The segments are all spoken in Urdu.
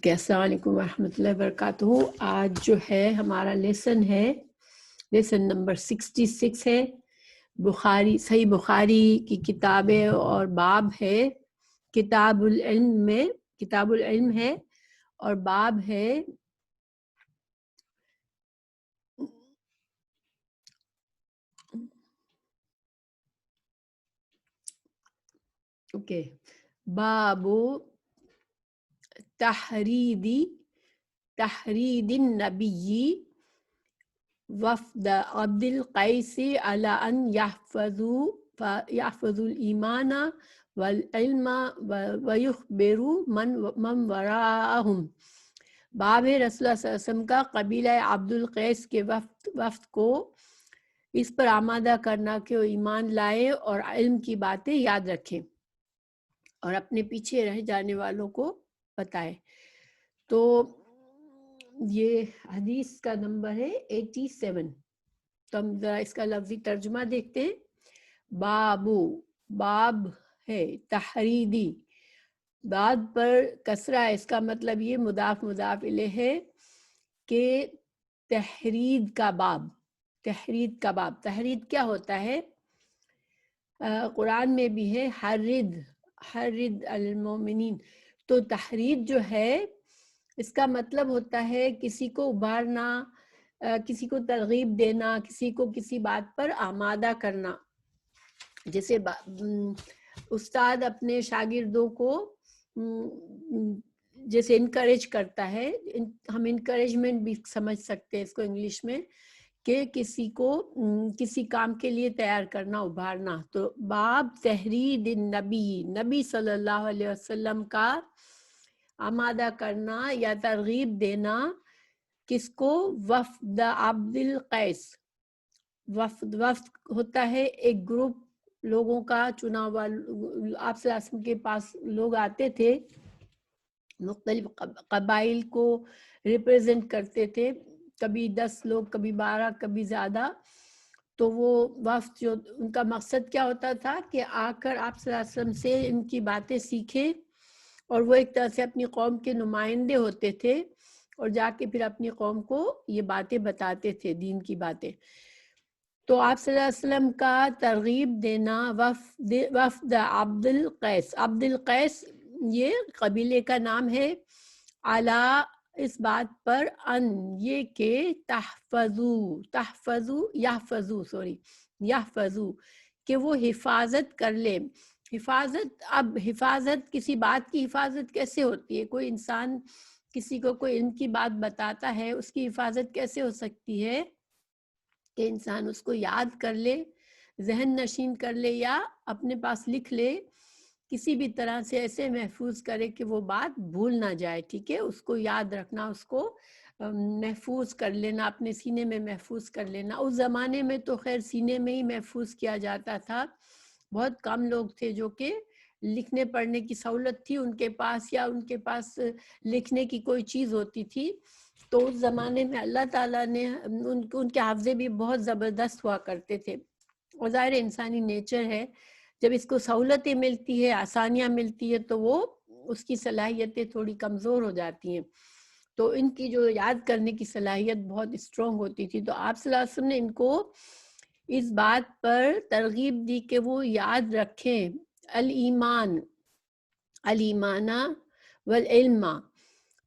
اوکے، السلام علیکم ورحمۃ اللہ وبرکاتہ۔ آج جو ہے ہمارا لیسن نمبر 66 ہے۔ بخاری، صحیح بخاری کی کتابیں اور باب ہے، کتاب العلم ہے اور باب ہے باب تحرید النبی وفد عبد القیس علی ان یحفظوا الایمان والعلم ویخبروا من وراءہم۔ باب ہے رسول اللہ صلی اللہ علیہ وسلم کا قبیلہ عبد القیس کے وفد کو اس پر آمادہ کرنا کہ وہ ایمان لائے اور علم کی باتیں یاد رکھیں اور اپنے پیچھے رہ جانے والوں کو بتائے۔ تو یہ حدیث کا نمبر ہے 87۔ تو ہم ذرا اس کا لفظی ترجمہ دیکھتے ہیں۔ باب ہے تحریدی، بعد پر کسرہ ہے، اس کا مطلب یہ مضاف الیہ ہے کہ تحرید کا باب۔ تحرید کیا ہوتا ہے؟ قرآن میں بھی ہے حرد المومنین۔ تو تحرید جو ہے اس کا مطلب ہوتا ہے کسی کو ابھارنا، کسی کو ترغیب دینا، کسی کو کسی بات پر آمادہ کرنا۔ جیسے استاد اپنے شاگردوں کو جیسے انکریج کرتا ہے، ہم انکریجمنٹ بھی سمجھ سکتے ہیں اس کو انگلش میں، کہ کسی کو کسی کام کے لیے تیار کرنا، ابھارنا۔ تو باب تحرید نبی صلی اللہ علیہ وسلم کا آمادہ کرنا یا ترغیب دینا، کس کو؟ وفد عبد القیس۔ وفد ہوتا ہے ایک گروپ لوگوں کا چنا ہوا۔ آپ صلی اللہ علیہ وسلم کے پاس لوگ آتے تھے، مختلف قبائل کو ریپریزنٹ کرتے تھے، کبھی 10 لوگ، کبھی 12، کبھی زیادہ۔ تو وہ وفد جو ان کا مقصد کیا ہوتا تھا کہ آ کر آپ صلی اللہ علیہ وسلم سے ان کی باتیں سیکھیں، اور وہ ایک طرح سے اپنی قوم کے نمائندے ہوتے تھے اور جا کے پھر اپنی قوم کو یہ باتیں بتاتے تھے، دین کی باتیں۔ تو آپ صلی اللہ علیہ وسلم کا ترغیب دینا وفد عبد القیس یہ قبیلے کا نام ہے، علی اس بات پر، ان یہ کہ یحفظو کہ وہ حفاظت کر لے۔ حفاظت کسی بات کی حفاظت کیسے ہوتی ہے؟ کوئی انسان کسی کو کوئی علم کی بات بتاتا ہے، اس کی حفاظت کیسے ہو سکتی ہے؟ کہ انسان اس کو یاد کر لے، ذہن نشین کر لے، یا اپنے پاس لکھ لے، کسی بھی طرح سے ایسے محفوظ کرے کہ وہ بات بھول نہ جائے۔ ٹھیک ہے، اس کو یاد رکھنا، اس کو محفوظ کر لینا، اپنے سینے میں محفوظ کر لینا۔ اس زمانے میں تو خیر سینے میں ہی محفوظ کیا جاتا تھا، بہت کم لوگ تھے جو کہ لکھنے پڑھنے کی سہولت تھی ان کے پاس، یا ان کے پاس لکھنے کی کوئی چیز ہوتی تھی۔ تو اس زمانے میں اللہ تعالیٰ نے ان کے حافظے بھی بہت زبردست ہوا کرتے تھے، اور ظاہر انسانی نیچر ہے، جب اس کو سہولتیں ملتی ہے، آسانیاں ملتی ہے، تو وہ اس کی صلاحیتیں تھوڑی کمزور ہو جاتی ہیں۔ تو ان کی جو یاد کرنے کی صلاحیت بہت اسٹرانگ ہوتی تھی۔ تو آپ صلی اللہ علیہ وسلم نے ان کو اس بات پر ترغیب دی کہ وہ یاد رکھیں الایمان والعلم۔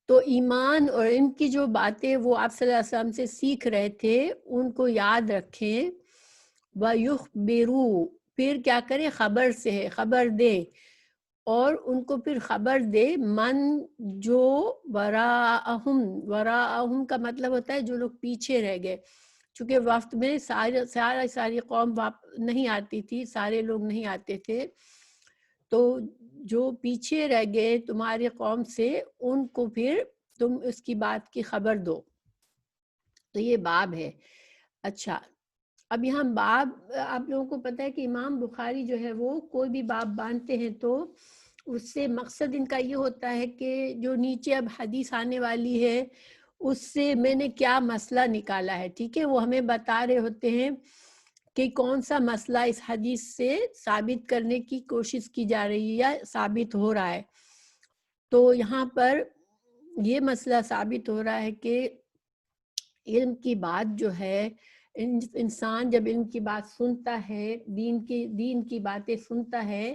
تو ایمان اور علم کی جو باتیں وہ آپ صلی اللہ علیہ وسلم سے سیکھ رہے تھے، ان کو یاد رکھیں۔ وَيُخْبِرُوا، پھر کیا کریں؟ خبر سے ہے، خبر دے، اور ان کو پھر خبر دے، من جو وراءہم کا مطلب ہوتا ہے جو لوگ پیچھے رہ گئے، چونکہ وقت میں ساری قوم نہیں آتی تھی، سارے لوگ نہیں آتے تھے، تو جو پیچھے رہ گئے تمہاری قوم سے، ان کو پھر تم اس کی بات کی خبر دو۔ تو یہ باب ہے۔ اچھا، اب یہاں باب، آپ لوگوں کو پتہ ہے کہ امام بخاری جو ہے وہ کوئی بھی باب باندھتے ہیں تو اس سے مقصد ان کا یہ ہوتا ہے کہ جو نیچے اب حدیث آنے والی ہے اس سے میں نے کیا مسئلہ نکالا ہے۔ ٹھیک ہے، وہ ہمیں بتا رہے ہوتے ہیں کہ کون سا مسئلہ اس حدیث سے ثابت کرنے کی کوشش کی جا رہی ہے یا ثابت ہو رہا ہے۔ تو یہاں پر یہ مسئلہ ثابت ہو رہا ہے کہ علم کی بات جو ہے، انسان جب علم کی بات سنتا ہے، دین کی باتیں سنتا ہے،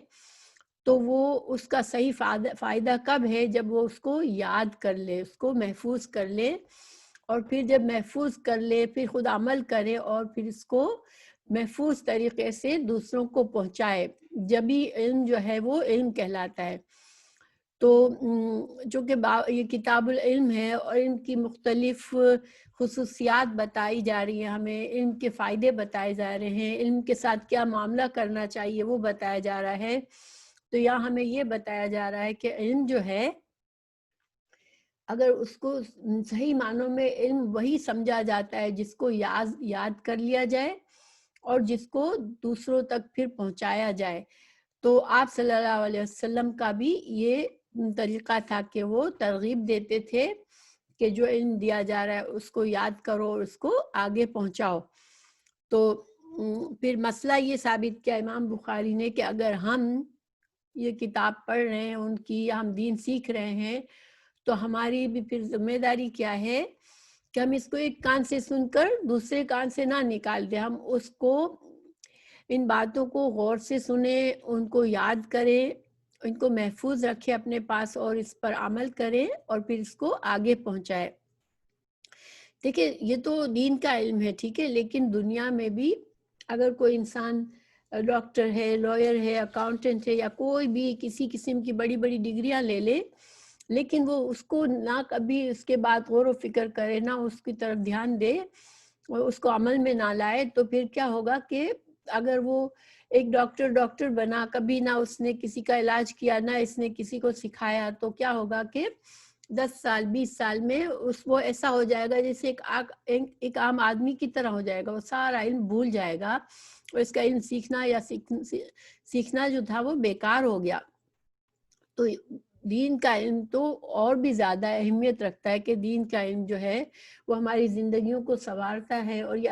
تو وہ اس کا صحیح فائدہ کب ہے؟ جب وہ اس کو یاد کر لے، اس کو محفوظ کر لے، اور پھر جب محفوظ کر لے پھر خود عمل کرے اور پھر اس کو محفوظ طریقے سے دوسروں کو پہنچائے، جبھی علم جو ہے وہ علم کہلاتا ہے۔ تو چونکہ یہ کتاب العلم ہے اور ان کی مختلف خصوصیات بتائی جا رہی ہیں، ہمیں علم کے فائدے بتائے جا رہے ہیں، علم کے ساتھ کیا معاملہ کرنا چاہیے وہ بتایا جا رہا ہے، تو یہاں ہمیں یہ بتایا جا رہا ہے کہ علم جو ہے، اگر اس کو صحیح معنوں میں علم وہی سمجھا جاتا ہے جس کو یاد کر لیا جائے اور جس کو دوسروں تک پھر پہنچایا جائے۔ تو آپ صلی اللہ علیہ وسلم کا بھی یہ طریقہ تھا کہ وہ ترغیب دیتے تھے کہ جو علم دیا جا رہا ہے اس کو یاد کرو اور اس کو آگے پہنچاؤ۔ تو پھر مسئلہ یہ ثابت کیا امام بخاری نے کہ اگر ہم یہ کتاب پڑھ رہے ہیں ان کی، یا ہم دین سیکھ رہے ہیں، تو ہماری بھی پھر ذمہ داری کیا ہے کہ ہم اس کو ایک کان سے سن کر دوسرے کان سے نہ نکال دیں، ہم اس کو، ان باتوں کو غور سے سنیں، ان کو یاد کریں، ان کو محفوظ رکھیں اپنے پاس اور اس پر عمل کریں اور پھر اس کو آگے پہنچائیں۔ دیکھیں یہ تو دین کا علم ہے، ٹھیک ہے، لیکن دنیا میں بھی اگر کوئی انسان ڈاکٹر ہے، لائر ہے، اکاؤنٹنٹ ہے، یا کوئی بھی کسی قسم کی بڑی بڑی ڈگریاں لے لے، لیکن وہ اس کو نہ کبھی اس کے بعد غور و فکر کرے، نہ اس کی طرف دھیان دے اور اس کو عمل میں نہ لائے، تو پھر کیا ہوگا کہ اگر وہ ایک ڈاکٹر بنا، کبھی نہ اس نے کسی کا علاج کیا، نہ اس نے کسی کو سکھایا، تو کیا ہوگا کہ 10 سال 20 سال میں وہ ایسا ہو جائے گا جیسے ایک عام آدمی کی طرح ہو جائے گا، وہ سارا علم بھول جائے گا اور اس کا علم سیکھنا جو تھا وہ بیکار ہو گیا۔ تو دین کا علم تو اور بھی زیادہ اہمیت رکھتا ہے کہ دین کا علم جو ہے وہ ہماری زندگیوں کو سنوارتا ہے، اور یہ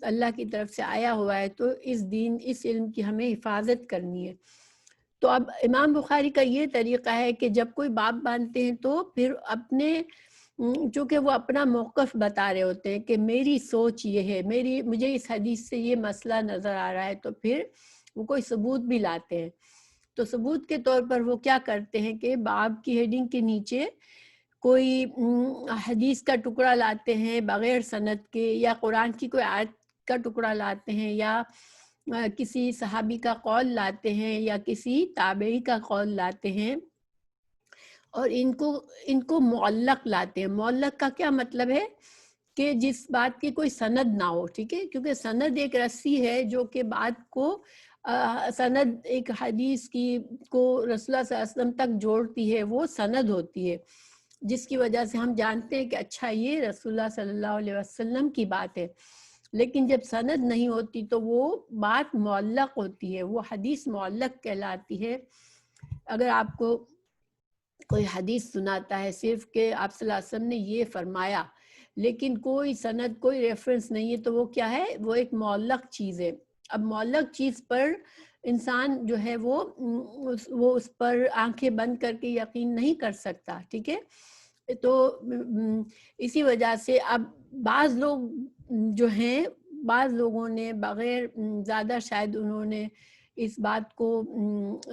اللہ کی طرف سے آیا ہوا ہے، تو اس علم کی ہمیں حفاظت کرنی ہے۔ تو اب امام بخاری کا یہ طریقہ ہے کہ جب کوئی باب باندھتے ہیں تو پھر چونکہ وہ اپنا موقف بتا رہے ہوتے ہیں کہ میری سوچ یہ ہے، مجھے اس حدیث سے یہ مسئلہ نظر آ رہا ہے، تو پھر وہ کوئی ثبوت بھی لاتے ہیں۔ تو ثبوت کے طور پر وہ کیا کرتے ہیں کہ باب کی ہیڈنگ کے نیچے کوئی حدیث کا ٹکڑا لاتے ہیں بغیر سند کے، یا قرآن کی کوئی آیت کا ٹکڑا لاتے ہیں، یا کسی صحابی کا قول لاتے ہیں، یا کسی تابعی کا قول لاتے ہیں، اور ان کو معلق لاتے ہیں۔ معلق کا کیا مطلب ہے کہ جس بات کی کوئی سند نہ ہو، ٹھیک ہے، کیونکہ سند ایک رسی ہے جو کہ بات کو سند ایک حدیث کو رسول اللہ صلی اللہ علیہ وسلم تک جوڑتی ہے، وہ سند ہوتی ہے، جس کی وجہ سے ہم جانتے ہیں کہ اچھا یہ رسول اللہ صلی اللہ علیہ وسلم کی بات ہے۔ لیکن جب سند نہیں ہوتی تو وہ بات معلق ہوتی ہے، وہ حدیث معلق کہلاتی ہے۔ اگر آپ کو کوئی حدیث سناتا ہے صرف کہ آپ صلی اللہ علیہ وسلم نے یہ فرمایا، لیکن کوئی سند، کوئی ریفرنس نہیں ہے، تو وہ کیا ہے؟ وہ ایک معلق چیز ہے۔ اب معلق چیز پر انسان جو ہے وہ اس پر آنکھیں بند کر کے یقین نہیں کر سکتا، ٹھیک ہے۔ تو اسی وجہ سے اب بعض لوگ جو ہیں، بعض لوگوں نے بغیر زیادہ شاید انہوں نے اس بات کو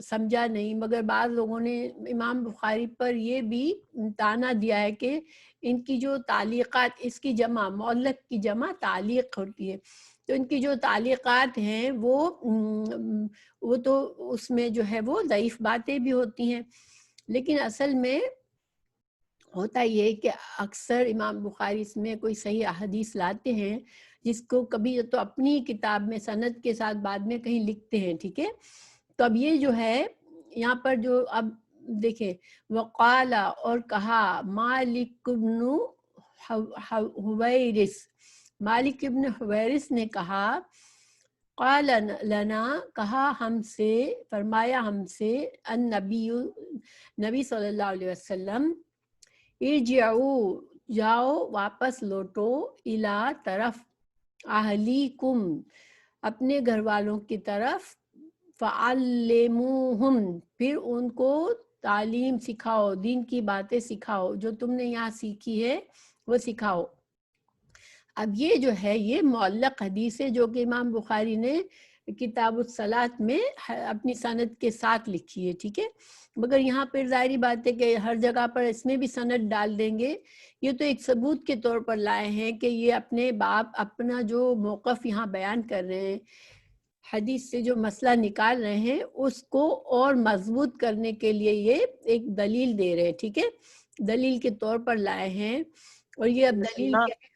سمجھا نہیں، مگر بعض لوگوں نے امام بخاری پر یہ بھی طعنہ دیا ہے کہ ان کی جو تعلیقات، اس کی جمع معلق کی جمع تعلیق ہوتی ہے، تو ان کی جو تعلیقات ہیں وہ تو اس میں جو ہے وہ ضعیف باتیں بھی ہوتی ہیں، لیکن اصل میں ہوتا یہ کہ اکثر امام بخاری اس میں کوئی صحیح احادیث لاتے ہیں جس کو کبھی تو اپنی کتاب میں سند کے ساتھ بعد میں کہیں لکھتے ہیں، ٹھیک ہے۔ تو اب یہ جو ہے یہاں پر جو اب دیکھیں، وقال اور کہا مالک بن حویرث، مالک ابن حویرث نے کہا، قال لنا کہا ہم سے، فرمایا ہم سے، نبی صلی اللہ علیہ وسلم، ارجعوا جاؤ واپس لوٹو، الا طرف، اہلیکم اپنے گھر والوں کی طرف، فعلموہم پھر ان کو تعلیم سکھاؤ، دین کی باتیں سکھاؤ، جو تم نے یہاں سیکھی ہے وہ سکھاؤ۔ اب یہ جو ہے یہ معلق حدیث ہے جو کہ امام بخاری نے کتاب الصلاۃ میں اپنی سند کے ساتھ لکھی ہے، ٹھیک ہے، مگر یہاں پر ظاہری بات ہے کہ ہر جگہ پر اس میں بھی سند ڈال دیں گے۔ یہ تو ایک ثبوت کے طور پر لائے ہیں کہ یہ اپنے باپ اپنا جو موقف یہاں بیان کر رہے ہیں، حدیث سے جو مسئلہ نکال رہے ہیں اس کو اور مضبوط کرنے کے لیے یہ ایک دلیل دے رہے ہیں، ٹھیک ہے، دلیل کے طور پر لائے ہیں۔ اور یہ اب دلیل کیا ہے؟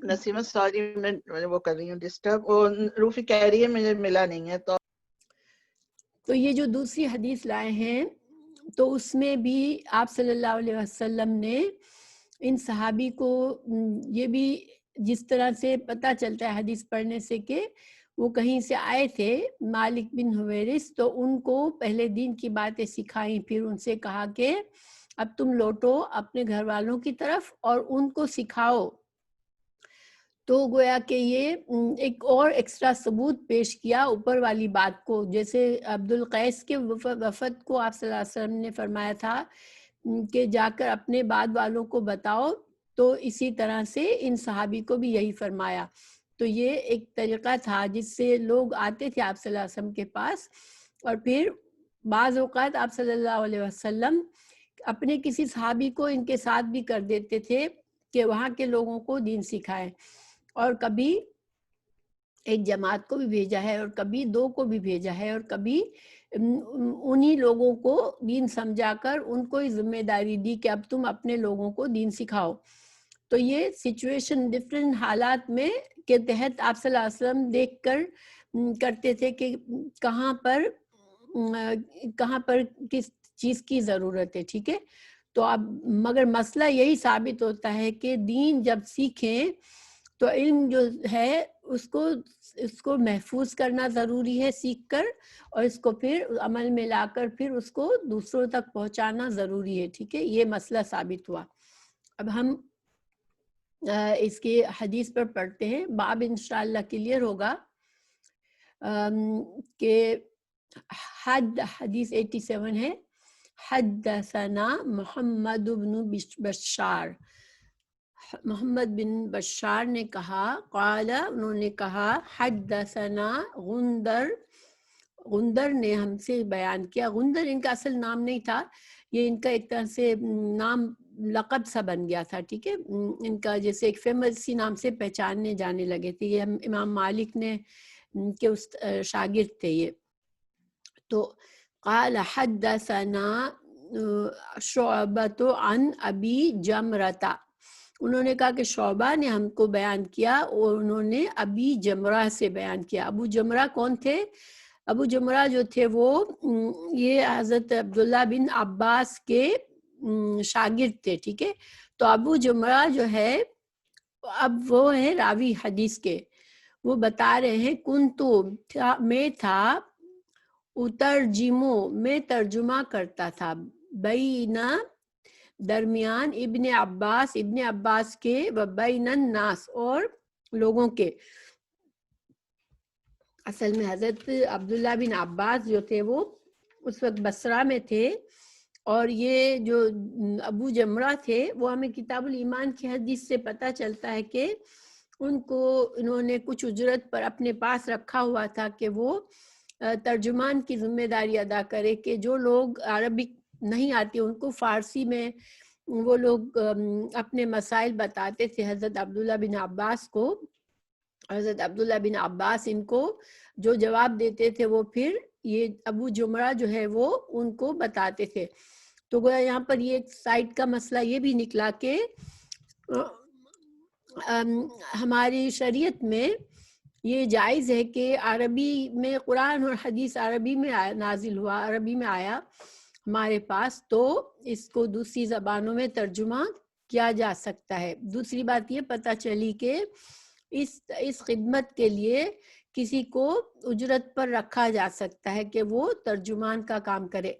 نسیمہ سوری میں وہ کر رہی ہوں ڈسٹرب، اور روفی کہہ رہی ہے مجھے ملا نہیں ہے، تو یہ جو دوسری حدیث لائے ہیں تو اس میں بھی آپ صلی اللہ علیہ وسلم نے ان صحابی کو یہ بھی جس طرح سے پتہ چلتا ہے حدیث پڑھنے سے کہ وہ کہیں سے آئے تھے مالک بن حویرث، تو ان کو پہلے دین کی باتیں سکھائیں، پھر ان سے کہا کہ اب تم لوٹو اپنے گھر والوں کی طرف اور ان کو سکھاؤ۔ تو گویا کہ یہ ایک اور ایکسٹرا ثبوت پیش کیا اوپر والی بات کو، جیسے عبد القیس کے وفد کو آپ صلی اللہ علیہ وسلم نے فرمایا تھا کہ جا کر اپنے بعد والوں کو بتاؤ، تو اسی طرح سے ان صحابی کو بھی یہی فرمایا۔ تو یہ ایک طریقہ تھا جس سے لوگ آتے تھے آپ صلی اللہ علیہ وسلم کے پاس، اور پھر بعض اوقات آپ صلی اللہ علیہ وسلم اپنے کسی صحابی کو ان کے ساتھ بھی کر دیتے تھے کہ وہاں کے لوگوں کو دین سکھائیں، اور کبھی ایک جماعت کو بھی بھیجا ہے اور کبھی دو کو بھی بھیجا ہے، اور کبھی انہی لوگوں کو دین سمجھا کر ان کو ذمہ داری دی کہ اب تم اپنے لوگوں کو دین سکھاؤ۔ تو یہ سچویشن ڈفرینٹ حالات میں کے تحت آپ صلی اللہ علیہ وسلم دیکھ کر کرتے تھے کہ کہاں پر کس چیز کی ضرورت ہے، ٹھیک ہے۔ تو اب مگر مسئلہ یہی ثابت ہوتا ہے کہ دین جب سیکھیں تو علم جو ہے اس کو محفوظ کرنا ضروری ہے سیکھ کر، اور اس کو پھر عمل میں لا کر پھر اس کو دوسروں تک پہنچانا ضروری ہے، ٹھیک ہے، یہ مسئلہ ثابت ہوا۔ اب ہم اس کی حدیث پر پڑھتے ہیں، باب انشاءاللہ کلیئر ہوگا کہ حدیث 87 ہے، حدثنا محمد بن بشار، محمد بن بشار نے کہا، قال انہوں نے کہا، حدثنا غندر نے ہم سے بیان کیا۔ غندر ان کا اصل نام نہیں تھا، یہ ان کا ایک طرح سے نام لقب سا بن گیا تھا، ٹھیک ہے، ان کا جیسے ایک فیمس نام سے پہچاننے جانے لگے تھے، یہ امام مالک نے کے شاگرد تھے یہ۔ تو قال حدثنا شعبۃ عن ابی جمرۃ، انہوں نے کہا کہ شعبہ نے ہم کو بیان کیا اور انہوں نے ابی جمرہ سے بیان کیا۔ ابو جمرہ کون تھے؟ ابو جمرہ جو تھے وہ یہ حضرت عبداللہ بن عباس کے شاگرد تھے، ٹھیک ہے۔ تو ابو جمرہ جو ہے اب وہ ہے راوی حدیث کے، وہ بتا رہے ہیں کنتو میں تھا، اترجمو میں ترجمہ کرتا تھا، بینا درمیان ابن عباس کے و بین الناس اور لوگوں کے۔ اصل میں حضرت عبداللہ بن عباس جو تھے وہ اس وقت بصرہ میں تھے، اور یہ جو ابو جمرہ تھے وہ ہمیں کتاب الایمان کی حدیث سے پتہ چلتا ہے کہ ان کو انہوں نے کچھ اجرت پر اپنے پاس رکھا ہوا تھا کہ وہ ترجمان کی ذمہ داری ادا کرے، کہ جو لوگ عربک نہیں آتی ان کو فارسی میں وہ لوگ اپنے مسائل بتاتے تھے حضرت عبداللہ بن عباس کو۔ حضرت عبداللہ بن عباس ان کو جو جواب دیتے تھے وہ پھر یہ ابو جمرہ جو ہے وہ ان کو بتاتے تھے۔ تو گویا یہاں پر یہ ایک سائڈ کا مسئلہ یہ بھی نکلا کہ ہماری شریعت میں یہ جائز ہے کہ عربی میں قرآن اور حدیث عربی میں نازل ہوا، عربی میں آیا ہمارے پاس، تو اس کو دوسری زبانوں میں ترجمہ کیا جا سکتا ہے۔ دوسری بات یہ پتہ چلی کہ اس خدمت کے لیے کسی کو اجرت پر رکھا جا سکتا ہے کہ وہ ترجمان کا کام کرے،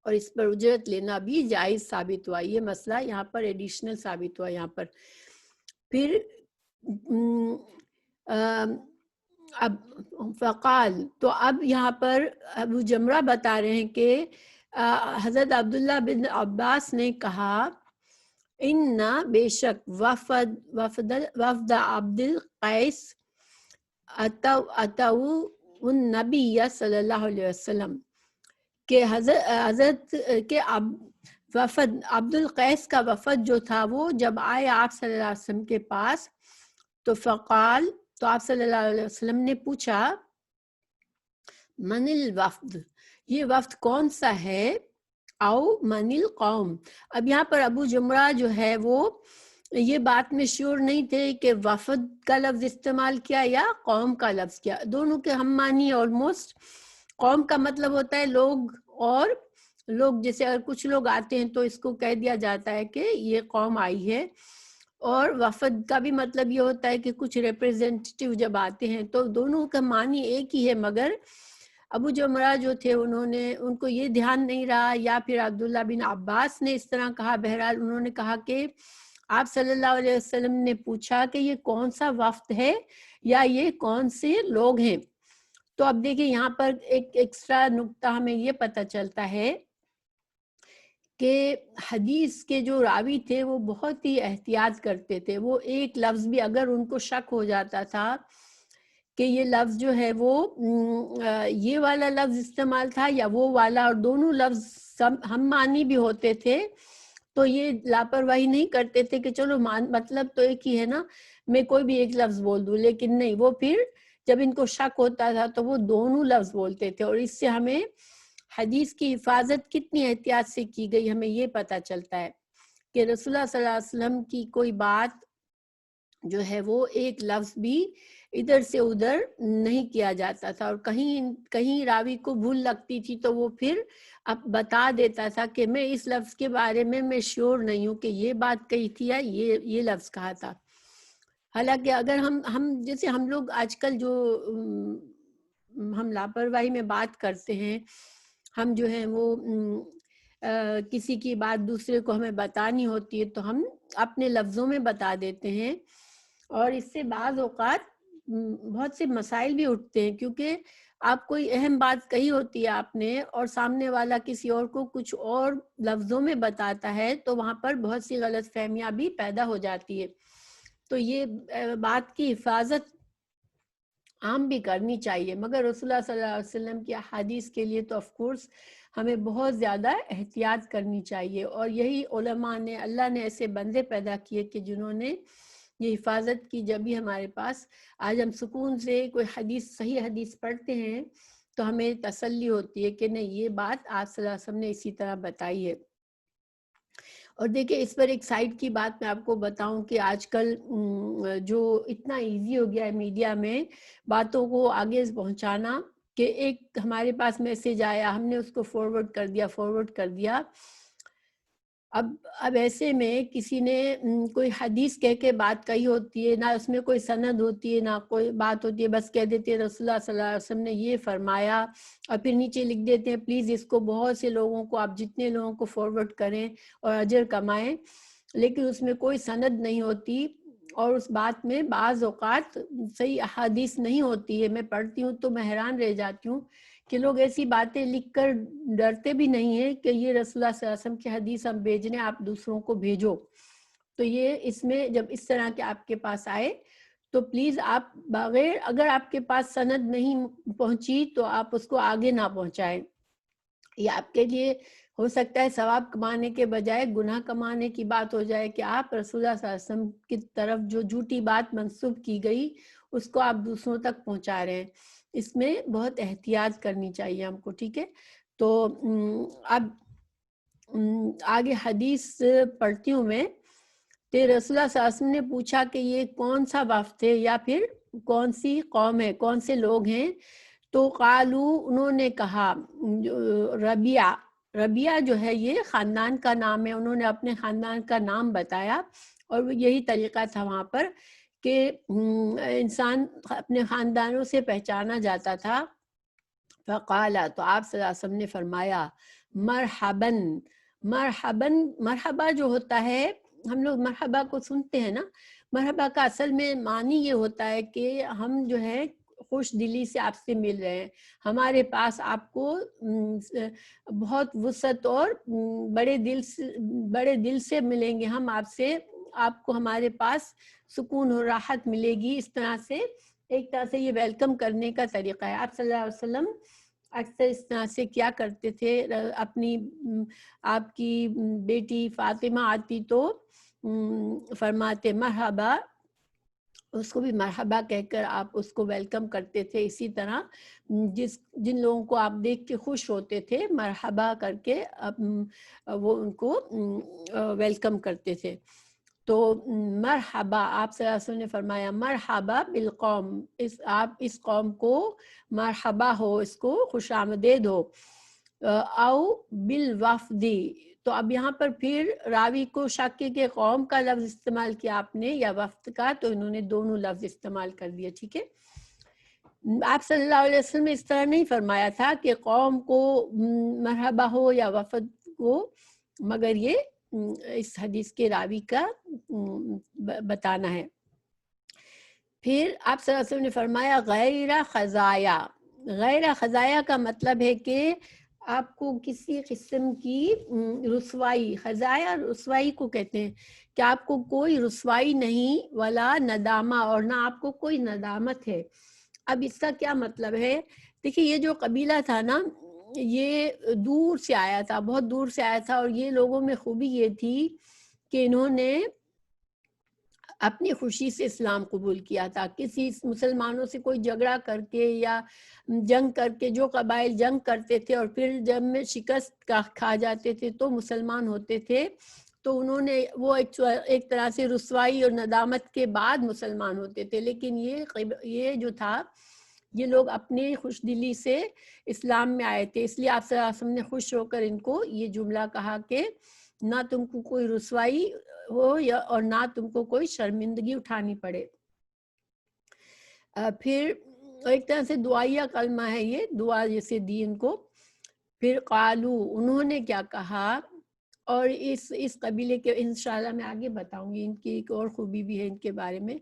اور اس پر اجرت لینا بھی جائز ثابت ہوا۔ یہ مسئلہ یہاں پر ایڈیشنل ثابت ہوا یہاں پر۔ پھر اب فقال، تو اب یہاں پر ابو جمرہ بتا رہے ہیں کہ حضرت عبداللہ بن عباس نے کہا ان بے شک وفد عبد القیس اتو النبی صلی اللہ علیہ وسلم کہ حضرت کے وفد عبد القیس کا وفد جو تھا وہ جب آئے آپ صلی اللہ علیہ وسلم کے پاس تو فقال تو آپ صلی اللہ علیہ وسلم نے پوچھا من الوفد یہ وفد کون سا ہے او من القوم. اب یہاں پر ابو جمرہ جو ہے وہ یہ بات میں شیور نہیں تھے کہ وفد کا لفظ استعمال کیا یا قوم کا لفظ کیا. دونوں کے ہم معنی آلموسٹ. قوم کا مطلب ہوتا ہے لوگ، اور لوگ جیسے اگر کچھ لوگ آتے ہیں تو اس کو کہہ دیا جاتا ہے کہ یہ قوم آئی ہے، اور وفد کا بھی مطلب یہ ہوتا ہے کہ کچھ ریپریزنٹیٹیو جب آتے ہیں. تو دونوں کا معنی ایک ہی ہے، مگر ابو جمرہ جو تھے ان کو یہ دھیان نہیں رہا، یا پھر عبداللہ بن عباس نے اس طرح کہا. بہرحال انہوں نے کہا کہ آپ صلی اللہ علیہ وسلم نے پوچھا کہ یہ کون سا وفد ہے یا یہ کون سے لوگ ہیں. تو اب دیکھیں یہاں پر ایک ایکسٹرا نکتہ ہمیں یہ پتہ چلتا ہے کہ حدیث کے جو راوی تھے وہ بہت ہی احتیاط کرتے تھے. وہ ایک لفظ بھی اگر ان کو شک ہو جاتا تھا کہ یہ لفظ جو ہے وہ یہ والا لفظ استعمال تھا یا وہ والا، اور دونوں لفظ ہم معنی بھی ہوتے تھے، تو یہ لاپرواہی نہیں کرتے تھے کہ چلو مطلب تو ایک ہی ہے نا، میں کوئی بھی ایک لفظ بول دوں. لیکن نہیں، وہ پھر جب ان کو شک ہوتا تھا تو وہ دونوں لفظ بولتے تھے. اور اس سے ہمیں حدیث کی حفاظت کتنی احتیاط سے کی گئی ہمیں یہ پتہ چلتا ہے کہ رسول اللہ صلی اللہ علیہ وسلم کی کوئی بات جو ہے وہ ایک لفظ بھی ادھر سے ادھر نہیں کیا جاتا تھا. اور کہیں راوی کو بھول لگتی تھی تو وہ پھر اب بتا دیتا تھا کہ میں اس لفظ کے بارے میں شیور نہیں ہوں کہ یہ بات کہی تھی یا یہ لفظ کہا تھا. حالانکہ اگر ہم جیسے ہم لوگ آج کل جو ہم لاپرواہی میں بات کرتے ہیں، ہم جو ہیں وہ کسی کی بات دوسرے کو ہمیں بتانی ہوتی ہے تو ہم اپنے لفظوں میں بتا دیتے ہیں، اور اس سے بعض اوقات بہت سے مسائل بھی اٹھتے ہیں. کیونکہ آپ کوئی اہم بات کہی ہوتی ہے آپ نے، اور سامنے والا کسی اور کو کچھ اور لفظوں میں بتاتا ہے، تو وہاں پر بہت سی غلط فہمیاں بھی پیدا ہو جاتی ہے. تو یہ بات کی حفاظت عام بھی کرنی چاہیے، مگر رسول اللہ صلی اللہ علیہ وسلم کی احادیث کے لیے تو آف کورس ہمیں بہت زیادہ احتیاط کرنی چاہیے. اور یہی علماء نے، اللہ نے ایسے بندے پیدا کیے کہ جنہوں نے یہ حفاظت کی. جب بھی ہمارے پاس آج ہم سکون سے کوئی حدیث، صحیح حدیث پڑھتے ہیں تو ہمیں تسلی ہوتی ہے کہ نہیں، یہ بات آپ صلی اللہ علیہ وسلم نے اسی طرح بتائی ہے. اور دیکھیں اس پر ایک سائڈ کی بات میں آپ کو بتاؤں کہ آج کل جو اتنا ایزی ہو گیا ہے میڈیا میں باتوں کو آگے پہنچانا، کہ ایک ہمارے پاس میسج آیا، ہم نے اس کو فارورڈ کر دیا. اب ایسے میں کسی نے کوئی حدیث کہہ کے بات کہی ہوتی ہے، نہ اس میں کوئی سند ہوتی ہے نہ کوئی بات ہوتی ہے، بس کہہ دیتے ہیں رسول اللہ صلی اللہ علیہ وسلم نے یہ فرمایا، اور پھر نیچے لکھ دیتے ہیں پلیز اس کو بہت سے لوگوں کو، آپ جتنے لوگوں کو فارورڈ کریں اور اجر کمائیں. لیکن اس میں کوئی سند نہیں ہوتی، اور اس بات میں بعض اوقات صحیح احادیث نہیں ہوتی ہے. میں پڑھتی ہوں تو میں حیران رہ جاتی ہوں کہ لوگ ایسی باتیں لکھ کر ڈرتے بھی نہیں ہیں کہ یہ رسول اللہ صلی اللہ علیہ وسلم کی حدیث ہم بھیجنے، آپ دوسروں کو بھیجو. تو یہ اس میں جب اس طرح کے آپ کے پاس آئے تو پلیز آپ بغیر، اگر آپ کے پاس سند نہیں پہنچی تو آپ اس کو آگے نہ پہنچائیں. یہ آپ کے لیے ہو سکتا ہے ثواب کمانے کے بجائے گناہ کمانے کی بات ہو جائے کہ آپ رسول اللہ صلی اللہ علیہ وسلم کی طرف جو جھوٹی بات منسوب کی گئی اس کو آپ دوسروں تک پہنچا رہے ہیں. اس میں بہت احتیاط کرنی چاہیے ہم کو. ٹھیک ہے، تو اب آگے حدیث پڑھتی ہوں میں. کہ رسول اللہ صلی اللہ علیہ وسلم نے پوچھا کہ یہ کون سا وفد ہے یا پھر کون سی قوم ہے، کون سے لوگ ہیں. تو قالو، انہوں نے کہا، ربیہ جو ہے یہ خاندان کا نام ہے، انہوں نے اپنے خاندان کا نام بتایا. اور یہی طریقہ تھا وہاں پر کہ انسان اپنے خاندانوں سے پہچانا جاتا تھا. فقالا، تو آپ صلی اللہ علیہ وسلم نے فرمایا مرحباً. مرحبا جو ہوتا ہے، ہم لوگ مرحبا کو سنتے ہیں نا، مرحبا کا اصل میں معنی یہ ہوتا ہے کہ ہم جو ہے خوش دلی سے آپ سے مل رہے ہیں. ہمارے پاس آپ کو بہت وسعت اور بڑے دل سے ملیں گے ہم آپ سے, آپ کو ہمارے پاس سکون اور راحت ملے گی. اس طرح سے ایک طرح سے یہ ویلکم کرنے کا طریقہ ہے. آپ صلی اللہ علیہ وسلم اکثر اس طرح سے کیا کرتے تھے. اپنی آپ کی بیٹی فاطمہ آتی تو فرماتے مرحبا, اس کو بھی مرحبا کہہ کر آپ اس کو ویلکم کرتے تھے. اسی طرح جن لوگوں کو آپ دیکھ کے خوش ہوتے تھے, مرحبا کر کے وہ ان کو ویلکم کرتے تھے. تو مرحبا, آپ صلی اللہ علیہ وسلم نے فرمایا مرحبا بالقوم, آپ اس قوم کو مرحبا ہو, اس کو خوش آمدید ہو. او بالوفدی, تو اب یہاں پر پھر راوی کو شک کہ قوم کا لفظ استعمال کیا آپ نے یا وفد کا, تو انہوں نے دونوں لفظ استعمال کر دیا. ٹھیک ہے, آپ صلی اللہ علیہ وسلم نے اس طرح نہیں فرمایا تھا کہ قوم کو مرحبا ہو یا وفد کو, مگر یہ اس حدیث کے راوی کا بتانا ہے. پھر آپ صلی اللہ علیہ وسلم نے فرمایا غیر خزایا. غیر خزایا کا مطلب ہے کہ آپ کو کسی قسم کی رسوائی, خزایا رسوائی کو کہتے ہیں کہ آپ کو کوئی رسوائی نہیں, ولا ندامہ, اور نہ آپ کو کوئی ندامت ہے. اب اس کا کیا مطلب ہے؟ دیکھیے یہ جو قبیلہ تھا نا, یہ دور سے آیا تھا, بہت دور سے آیا تھا, اور یہ لوگوں میں خوبی یہ تھی کہ انہوں نے اپنی خوشی سے اسلام قبول کیا تھا. کسی مسلمانوں سے کوئی جھگڑا کر کے یا جنگ کر کے, جو قبائل جنگ کرتے تھے اور پھر جب میں شکست کھا جاتے تھے تو مسلمان ہوتے تھے, تو انہوں نے وہ ایک طرح سے رسوائی اور ندامت کے بعد مسلمان ہوتے تھے. لیکن یہ جو تھا, یہ لوگ اپنی خوش دلی سے اسلام میں آئے تھے, اس لیے آپ صلی اللہ علیہ وسلم نے خوش ہو کر ان کو یہ جملہ کہا کہ نہ تم کو کوئی رسوائی ہو یا اور نہ تم کو کوئی شرمندگی اٹھانی پڑے. پھر ایک طرح سے دعائیہ کلمہ ہے, یہ دعا جیسے دی ان کو. پھر قالو, انہوں نے کیا کہا, اور اس قبیلے کے انشاءاللہ میں آگے بتاؤں گی, ان کی ایک اور خوبی بھی ہے ان کے بارے میں.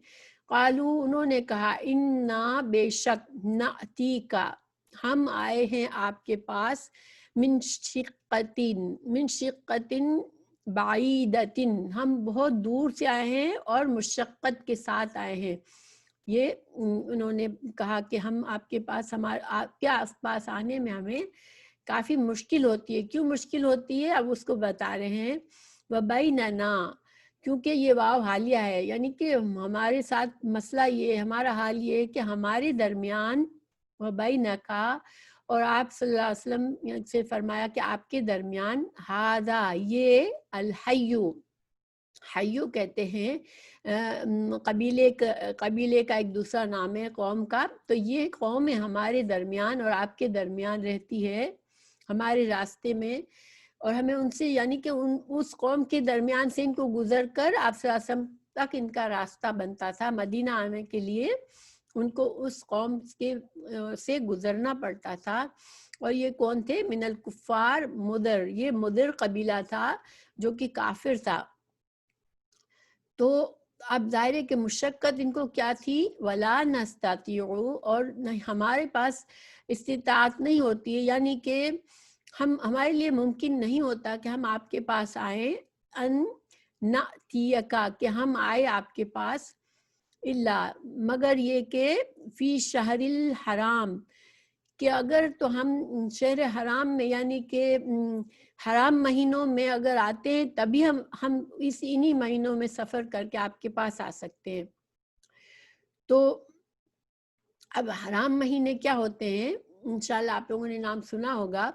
قالو, انہوں نے کہا انا, بے شک, ناتی کا, ہم آئے ہیں آپ کے پاس, من شقتن بعیدتن, ہم بہت دور سے آئے ہیں اور مشقت کے ساتھ آئے ہیں. یہ انہوں نے کہا کہ ہم آپ کے پاس, آپ کے آس پاس آنے میں ہمیں کافی مشکل ہوتی ہے. کیوں مشکل ہوتی ہے اب اس کو بتا رہے ہیں. وبیننا, کیونکہ یہ واو حالیہ ہے, یعنی کہ ہمارے ساتھ مسئلہ یہ, ہمارا حال یہ ہے کہ ہمارے درمیان, وبینکا, اور آپ صلی اللہ علیہ وسلم سے فرمایا کہ آپ کے درمیان, ہذا, یہ, الحیو, حیو کہتے ہیں قبیلے کا ایک دوسرا نام ہے قوم کا. تو یہ قوم ہمارے درمیان اور آپ کے درمیان رہتی ہے, ہمارے راستے میں, اور ہمیں ان سے, یعنی کہ اس قوم کے درمیان سے ان کو گزر کر آپ صلی اللہ علیہ وسلم تک ان کا راستہ بنتا تھا. مدینہ آنے کے لیے ان کو اس قوم سے گزرنا پڑتا تھا. اور یہ کون تھے؟ من الکفار مدر, یہ مدر قبیلہ تھا جو کہ کافر تھا. تو اب ظاہر ہے کہ مشقت ان کو کیا تھی, ولا نستطیعو, اور ہمارے پاس استطاعت نہیں ہوتی ہے, یعنی کہ ہمارے لیے ممکن نہیں ہوتا کہ ہم آپ کے پاس آئیں, ان نأتیکا, کہ ہم آئے آپ کے پاس, الا, مگر یہ کہ فی شہر الحرام, کہ اگر تو ہم شہر حرام میں, یعنی کہ حرام مہینوں میں اگر آتے ہیں تبھی ہم انہی مہینوں میں سفر کر کے آپ کے پاس آ سکتے ہیں. تو اب حرام مہینے کیا ہوتے ہیں, انشاءاللہ آپ لوگوں نے نام سنا ہوگا.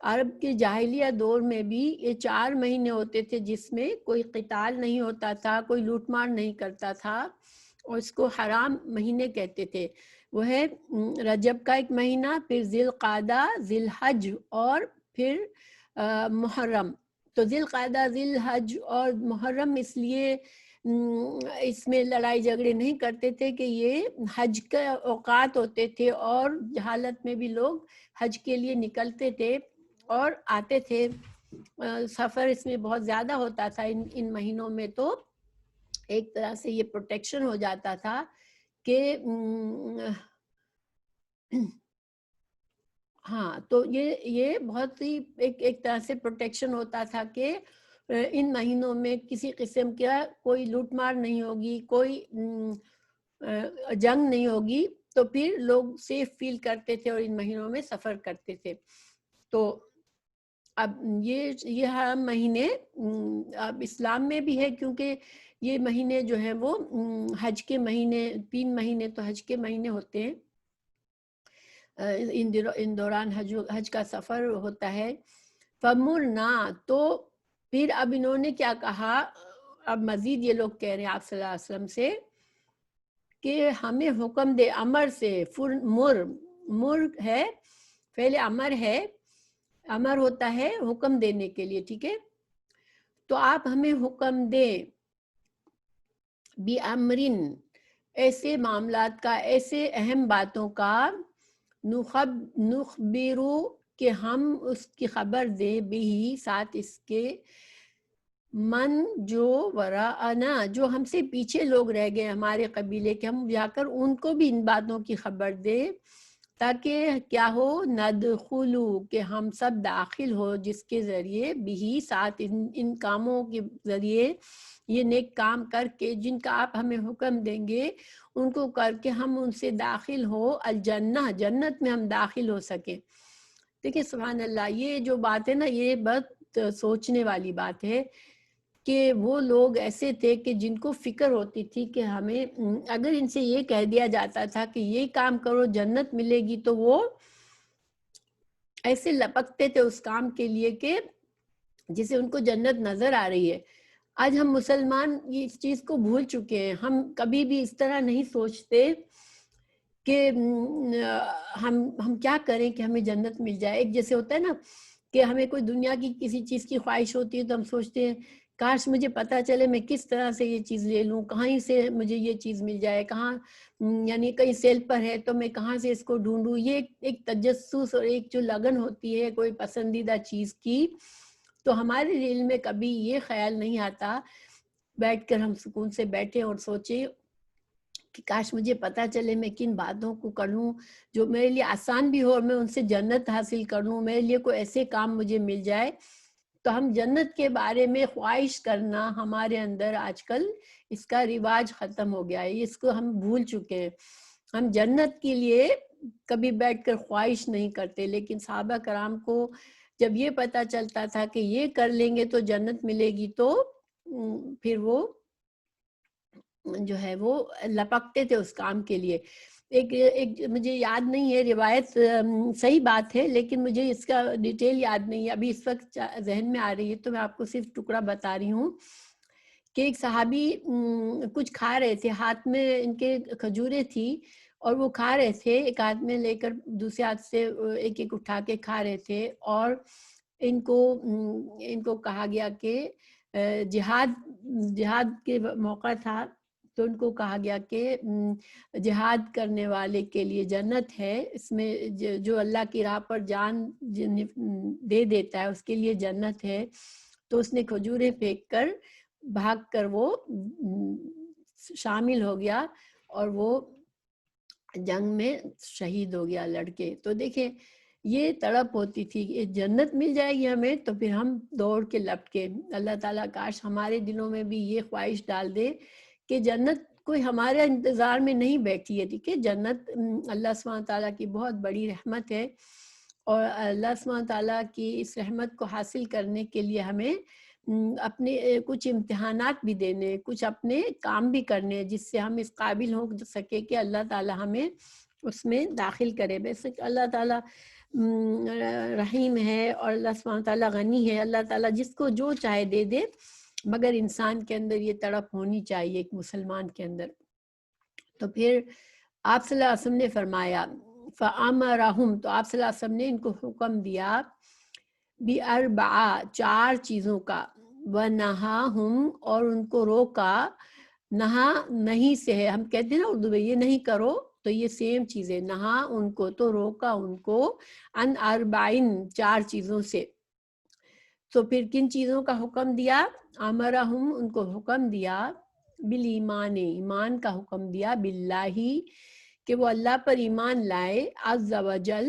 عرب کے جاہلیہ دور میں بھی یہ 4 مہینے ہوتے تھے جس میں کوئی قتال نہیں ہوتا تھا, کوئی لوٹ مار نہیں کرتا تھا, اور اس کو حرام مہینے کہتے تھے. وہ ہے رجب کا ایک مہینہ, پھر ذی القعدہ, ذی الحج, اور پھر محرم. تو ذی القعدہ, ذی الحج اور محرم اس لیے اس میں لڑائی جھگڑے نہیں کرتے تھے کہ یہ حج کے اوقات ہوتے تھے, اور جہالت میں بھی لوگ حج کے لیے نکلتے تھے اور آتے تھے. سفر اس میں بہت زیادہ ہوتا تھا ان مہینوں میں, تو ایک طرح سے یہ پروٹیکشن ہو جاتا تھا کہ ہاں تو یہ بہت ہی ایک طرح سے پروٹیکشن ہوتا تھا کہ ان مہینوں میں کسی قسم کا کوئی لوٹ مار نہیں ہوگی، کوئی جنگ نہیں ہوگی، تو پھر لوگ سیف فیل کرتے تھے اور ان مہینوں میں سفر کرتے تھے. تو اب یہ ہر مہینے اب اسلام میں بھی ہے، کیونکہ یہ مہینے جو ہیں وہ حج کے مہینے، 3 مہینے تو حج کے مہینے ہوتے ہیں. ان دوران حج کا سفر ہوتا ہے. فمرنا، تو پھر اب انہوں نے کیا کہا، اب مزید یہ لوگ کہہ رہے ہیں آپ صلی اللہ علیہ وسلم سے کہ ہمیں حکم دے، امر سے، مر ہے، فعل امر ہے، امر ہوتا ہے حکم دینے کے لیے، ٹھیک ہے. تو آپ ہمیں حکم دیں، بِأَمْرٍ، ایسے معاملات کا، ایسے اہم باتوں کا، نخبرو، کہ ہم اس کی خبر دیں، بھی ساتھ اس کے، من جو وراءنا، جو ہم سے پیچھے لوگ رہ گئے ہمارے قبیلے کے، ہم جا کر ان کو بھی ان باتوں کی خبر دیں، تاکہ کیا ہو، ندخلو، کہ ہم سب داخل ہو، جس کے ذریعے بھی ساتھ ان کاموں کے ذریعے، یہ نیک کام کر کے جن کا آپ ہمیں حکم دیں گے، ان کو کر کے ہم ان سے داخل ہو الجنہ، جنت میں ہم داخل ہو سکیں. دیکھیں سبحان اللہ، یہ جو بات ہے نا، یہ بہت سوچنے والی بات ہے کہ وہ لوگ ایسے تھے کہ جن کو فکر ہوتی تھی کہ ہمیں اگر ان سے یہ کہہ دیا جاتا تھا کہ یہ کام کرو جنت ملے گی، تو وہ ایسے لپکتے تھے اس کام کے لیے کہ جسے ان کو جنت نظر آ رہی ہے. آج ہم مسلمان اس چیز کو بھول چکے ہیں، ہم کبھی بھی اس طرح نہیں سوچتے کہ ہم کیا کریں کہ ہمیں جنت مل جائے. ایک جیسے ہوتا ہے نا کہ ہمیں کوئی دنیا کی کسی چیز کی خواہش ہوتی ہے، تو ہم سوچتے ہیں کاش مجھے پتا چلے میں کس طرح سے یہ چیز لے لوں، کہیں سے مجھے یہ چیز مل جائے، کہاں یعنی کہیں سیل پر ہے تو میں کہاں سے اس کو ڈھونڈوں. یہ ایک تجسس اور ایک جو لگن ہوتی ہے کوئی پسندیدہ چیز کی، تو ہمارے دل میں کبھی یہ خیال نہیں آتا بیٹھ کر ہم سکون سے بیٹھیں اور سوچیں کہ کاش مجھے پتا چلے میں کن باتوں کو کروں جو میرے لیے آسان بھی ہو اور میں ان سے جنت حاصل کر لوں، میرے لیے کوئی ایسے کام مجھے مل جائے. تو ہم جنت کے بارے میں خواہش کرنا ہمارے اندر آج کل اس کا رواج ختم ہو گیا ہے، اس کو ہم بھول چکے ہیں. ہم جنت کے لیے کبھی بیٹھ کر خواہش نہیں کرتے، لیکن صحابہ کرام کو جب یہ پتا چلتا تھا کہ یہ کر لیں گے تو جنت ملے گی، تو پھر وہ جو ہے وہ لپکتے تھے اس کام کے لیے. ایک مجھے یاد نہیں ہے روایت، صحیح بات ہے لیکن مجھے اس کا ڈیٹیل یاد نہیں ہے ابھی اس وقت ذہن میں آ رہی ہے، تو میں آپ کو صرف ٹکڑا بتا رہی ہوں کہ ایک صحابی کچھ کھا رہے تھے، ہاتھ میں ان کے کھجوریں تھی اور وہ کھا رہے تھے، ایک ہاتھ میں لے کر دوسرے ہاتھ سے ایک ایک اٹھا کے کھا رہے تھے، اور ان کو کہا گیا کہ جہاد کے موقع تھا، تو ان کو کہا گیا کہ جہاد کرنے والے کے لیے جنت ہے، اس میں جو اللہ کی راہ پر جان دے دیتا ہے اس کے لیے جنت ہے. تو اس نے کھجوریں پھینک کر بھاگ کر وہ شامل ہو گیا اور وہ جنگ میں شہید ہو گیا لڑکے. تو دیکھیں یہ تڑپ ہوتی تھی کہ جنت مل جائے گی ہمیں، تو پھر ہم دوڑ کے لپٹے. اللہ تعالیٰ کاش ہمارے دلوں میں بھی یہ خواہش ڈال دے کہ جنت کوئی ہمارے انتظار میں نہیں بیٹھی ہے. ٹھیک ہے، جنت اللہ سبحانہ تعالیٰ کی بہت بڑی رحمت ہے، اور اللہ سبحانہ تعالیٰ کی اس رحمت کو حاصل کرنے کے لیے ہمیں اپنے کچھ امتحانات بھی دینے، کچھ اپنے کام بھی کرنے، جس سے ہم اس قابل ہو سکے کہ اللہ تعالیٰ ہمیں اس میں داخل کرے. ویسے اللہ تعالیٰ رحیم ہے اور اللہ سبحانہ تعالیٰ غنی ہے، اللہ تعالیٰ جس کو جو چاہے دے دے، مگر انسان کے اندر یہ تڑپ ہونی چاہیے ایک مسلمان کے اندر. تو پھر آپ صلی اللہ علیہ وسلم نے فرمایا فَأَمَرَهُمْ، تو آپ صلی اللہ علیہ وسلم نے ان کو حکم دیا بِأَرْبَعَ، 4 چیزوں کا، وَنَهَاهُمْ، اور ان کو روکا. نہا نہیں سے ہے، ہم کہتے ہیں نا اردو میں یہ نہیں کرو، تو یہ سیم چیز ہے، نہا ان کو تو روکا ان کو، ان 4 چیزوں سے. تو پھر کن چیزوں کا حکم دیا؟ امرہم، ان کو حکم دیا بالایمان، ایمان کا حکم دیا، باللہ، کہ وہ اللہ پر ایمان لائے، عز و جل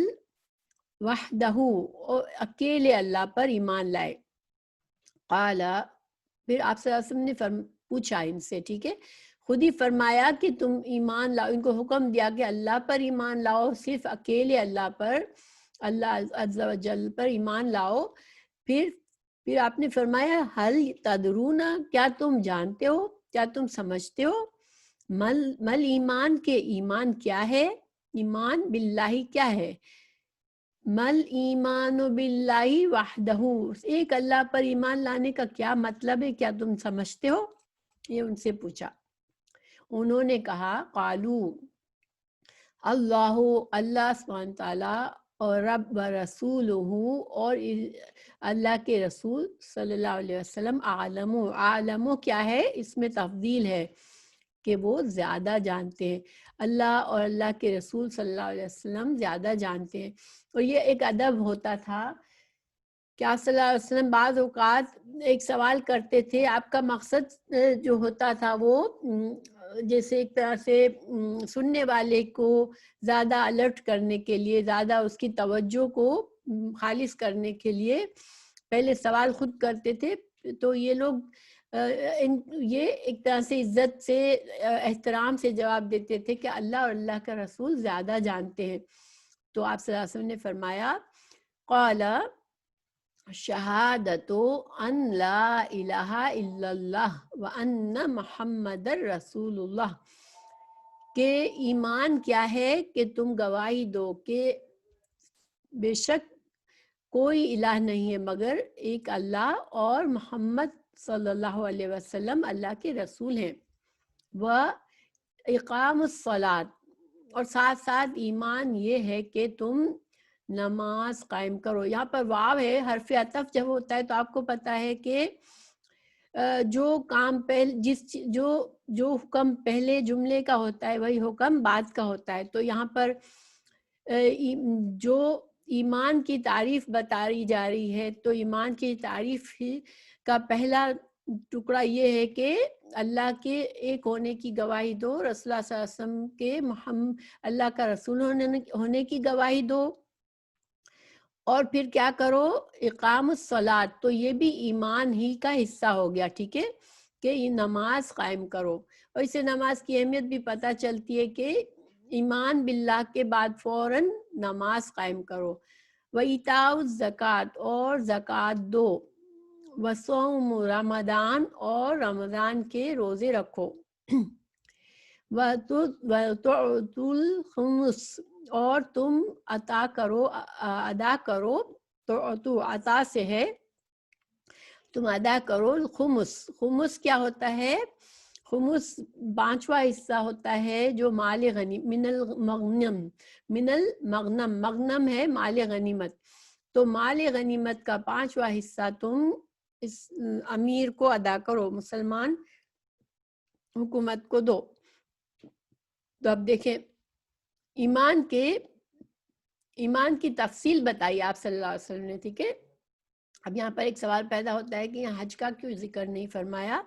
وحدہ، اور اکیلے اللہ پر ایمان لائے. قال، پھر آپ صلی اللہ علیہ وسلم نے پوچھا ان سے، ٹھیک ہے، خود ہی فرمایا کہ تم ایمان لاؤ، ان کو حکم دیا کہ اللہ پر ایمان لاؤ، صرف اکیلے اللہ پر، اللہ عز و جل پر ایمان لاؤ. پھر آپ نے فرمایا حل تدرون، کیا تم جانتے ہو، کیا تم سمجھتے ہو، مل ایمان، کے ایمان کیا ہے، ایمان باللہ کیا ہے، مل ایمان باللہ وحدہ، ایک اللہ پر ایمان لانے کا کیا مطلب ہے، کیا تم سمجھتے ہو، یہ ان سے پوچھا. انہوں نے کہا قالو، اللہ سبحانہ تعالیٰ اور رب و رسولہ، اور اللہ کے رسول صلی اللہ علیہ وسلم، عالم کیا ہے، اس میں تفضیل ہے کہ وہ زیادہ جانتے ہیں، اللہ اور اللہ کے رسول صلی اللہ علیہ وسلم زیادہ جانتے ہیں. اور یہ ایک ادب ہوتا تھا کہ آپ صلی اللہ علیہ وسلم بعض اوقات ایک سوال کرتے تھے، آپ کا مقصد جو ہوتا تھا وہ جیسے ایک طرح سے سننے والے کو زیادہ الرٹ کرنے کے لیے، زیادہ اس کی توجہ کو خالص کرنے کے لیے پہلے سوال خود کرتے تھے. تو یہ لوگ یہ ایک طرح سے عزت سے، احترام سے جواب دیتے تھے کہ اللہ اور اللہ کا رسول زیادہ جانتے ہیں. تو آپ صلی اللہ علیہ وسلم نے فرمایا قال شہادت ان لا الہ الا اللہ وان محمد رسول اللہ، کہ ایمان کیا ہے کہ تم گواہی دو کہ بے شک کوئی الہ نہیں ہے مگر ایک اللہ، اور محمد صلی اللہ علیہ وسلم اللہ کے رسول ہیں. وَإِقَامُ الصَّلَاةِ، اور ساتھ ساتھ ایمان یہ ہے کہ تم نماز قائم کرو. یہاں پر واو ہے، حرف عطف جب ہوتا ہے تو آپ کو پتہ ہے کہ جو کام جو حکم پہلے جملے کا ہوتا ہے وہی حکم بعد کا ہوتا ہے. تو یہاں پر جو ایمان کی تعریف بتائی جا رہی ہے، تو ایمان کی تعریف ہی کا پہلا ٹکڑا یہ ہے کہ اللہ کے ایک ہونے کی گواہی دو، رسول اللہ صلی اللہ علیہ وسلم کے محمد اللہ کا رسول ہونے کی گواہی دو، اور پھر کیا کرو، اقام الصلاۃ، تو یہ بھی ایمان ہی کا حصہ ہو گیا، ٹھیک ہے، کہ یہ نماز قائم کرو. اور اسے نماز کی اہمیت بھی پتہ چلتی ہے کہ ایمان باللہ کے بعد فوراً نماز قائم کرو. وَإِيتَاءُ الزَّکَاۃ، اور زکوٰۃ دو. وَصَوْمُ رمضان، اور رمضان کے روزے رکھو. وَتُؤْتُوا الْخُمُسَ، اور تم ادا کرو، تو عطا سے ہے، تم ادا کرو خمس. خمس کیا ہوتا ہے، خمس 5واں حصہ ہوتا ہے جو مال غنیمت، من المغنم، مغنم ہے مال غنیمت. تو مال غنیمت کا 5واں حصہ تم اس امیر کو ادا کرو، مسلمان حکومت کو دو. تو اب دیکھیں ایمان کی تفصیل بتائی آپ صلی اللہ علیہ وسلم نے، ٹھیک ہے. اب یہاں پر ایک سوال پیدا ہوتا ہے کہ یہاں حج کا کیوں ذکر نہیں فرمایا.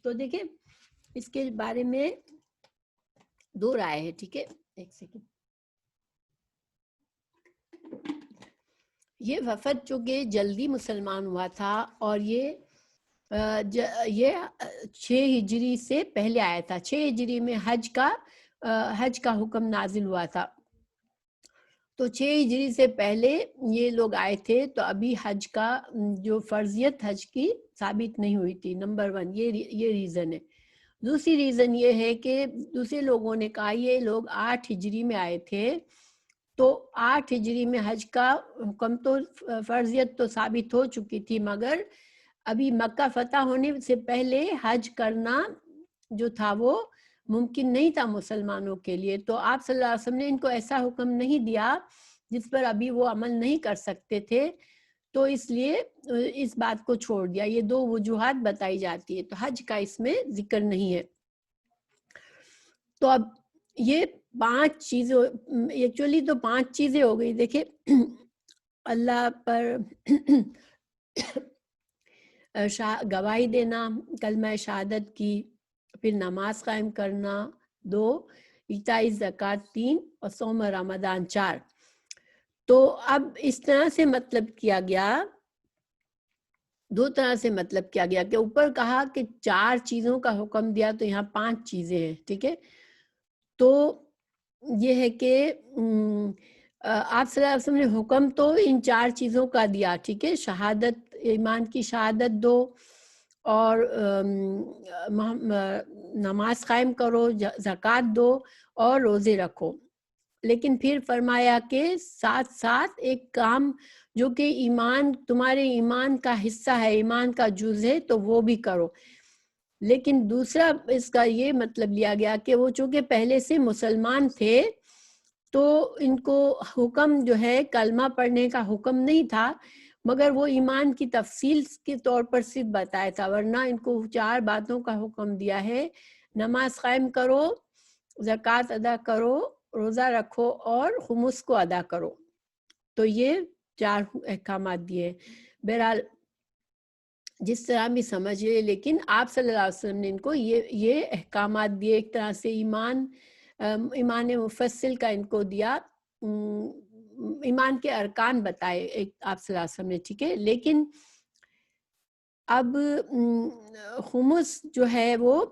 تو دیکھیں اس کے بارے میں دو رائے ہے، ٹھیک ہے. ایک سیکنڈ. یہ وفد چونکہ جلدی مسلمان ہوا تھا، اور یہ 6 ہجری سے پہلے آیا تھا. 6 ہجری میں حج کا حکم نازل ہوا تھا. تو 6 ہجری سے پہلے یہ لوگ آئے تھے، تو ابھی حج کا جو فرضیت حج کی ثابت نہیں ہوئی تھی. نمبر 1 یہ ریزن ہے. دوسری ریزن یہ ہے کہ دوسرے لوگوں نے کہا یہ لوگ 8 ہجری میں آئے تھے، تو 8 ہجری میں حج کا حکم تو فرضیت تو ثابت ہو چکی تھی، مگر ابھی مکہ فتح ہونے سے پہلے حج کرنا جو تھا وہ ممکن نہیں تھا مسلمانوں کے لیے. تو آپ صلی اللہ علیہ وسلم نے ان کو ایسا حکم نہیں دیا جس پر ابھی وہ عمل نہیں کر سکتے تھے، تو اس لیے اس بات کو چھوڑ دیا. یہ 2 وجوہات بتائی جاتی ہے، تو حج کا اس میں ذکر نہیں ہے. تو اب یہ 5 چیزیں، ایکچولی تو 5 چیزیں ہو گئی. دیکھیں اللہ پر گواہی دینا، کلمہ شہادت کی، پھر نماز قائم کرنا، 2, ایتائی زکوٰۃ 3 اور صوم رمضان 4. تو اب اس طرح سے مطلب کیا گیا، 2 طرح سے مطلب کیا گیا کہ اوپر کہا کہ 4 چیزوں کا حکم دیا تو یہاں 5 چیزیں ہیں. ٹھیک ہے، تو یہ ہے کہ آپ صلی اللہ علیہ وسلم نے حکم تو ان 4 چیزوں کا دیا. ٹھیک ہے، شہادت، ایمان کی شہادت دو، اور نماز قائم کرو، زکوٰۃ دو اور روزے رکھو. لیکن پھر فرمایا کہ ساتھ ساتھ ایک کام جو کہ ایمان، تمہارے ایمان کا حصہ ہے، ایمان کا جز ہے، تو وہ بھی کرو. لیکن دوسرا اس کا یہ مطلب لیا گیا کہ وہ چونکہ پہلے سے مسلمان تھے تو ان کو حکم جو ہے کلمہ پڑھنے کا حکم نہیں تھا، مگر وہ ایمان کی تفصیل کے طور پر صرف بتایا تھا، ورنہ ان کو 4 باتوں کا حکم دیا ہے: نماز قائم کرو، زکوٰۃ ادا کرو، روزہ رکھو اور خمس کو ادا کرو. تو یہ 4 احکامات دیے. بہرحال جس طرح بھی سمجھے، لیکن آپ صلی اللہ علیہ وسلم نے ان کو یہ احکامات دیے، ایک طرح سے ایمان مفصل کا ان کو دیا، ایمان کے ارکان بتائے ایک آپ صلی اللہ علیہ وسلم نے. ٹھیک ہے، لیکن اب خمس جو ہے وہ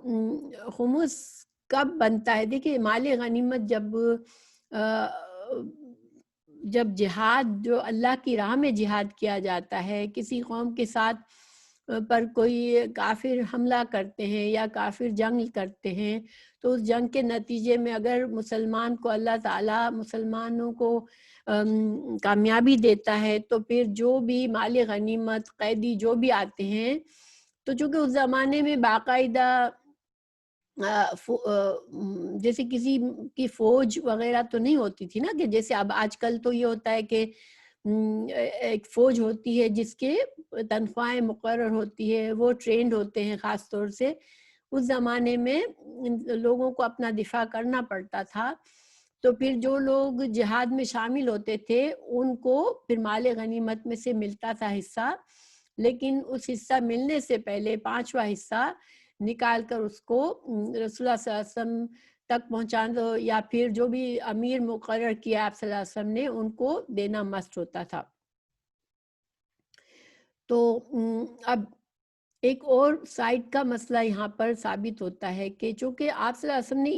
خمس کب بنتا ہے؟ دیکھیے، مال غنیمت جب جہاد، جو اللہ کی راہ میں جہاد کیا جاتا ہے، کسی قوم کے ساتھ پر کوئی کافر حملہ کرتے ہیں یا کافر جنگ کرتے ہیں، تو اس جنگ کے نتیجے میں اگر مسلمان کو اللہ تعالیٰ مسلمانوں کو کامیابی دیتا ہے، تو پھر جو بھی مال غنیمت، قیدی جو بھی آتے ہیں، تو چونکہ اس زمانے میں باقاعدہ جیسے کسی کی فوج وغیرہ تو نہیں ہوتی تھی نا، کہ جیسے اب آج کل تو یہ ہوتا ہے کہ ایک فوج ہوتی ہے جس کے تنخواہیں مقرر ہوتی ہے، وہ ٹرینڈ ہوتے ہیں. خاص طور سے اس زمانے میں لوگوں کو اپنا دفاع کرنا پڑتا تھا، تو پھر جو لوگ جہاد میں شامل ہوتے تھے ان کو پھر مال غنیمت میں سے ملتا تھا حصہ، لیکن اس حصہ ملنے سے پہلے 5واں حصہ نکال کر اس کو رسول اللہ صلی اللہ علیہ وسلم تک پہنچا دو، یا پھر جو بھی امیر مقرر کیا آپ صلی اللہ علیہ وسلم نے ان کو دینا مست ہوتا تھا. تو اب ایک اور سائڈ کا مسئلہ یہاں پر ثابت ہوتا ہے کہ چونکہ آپ صلی اللہ علیہ وسلم نے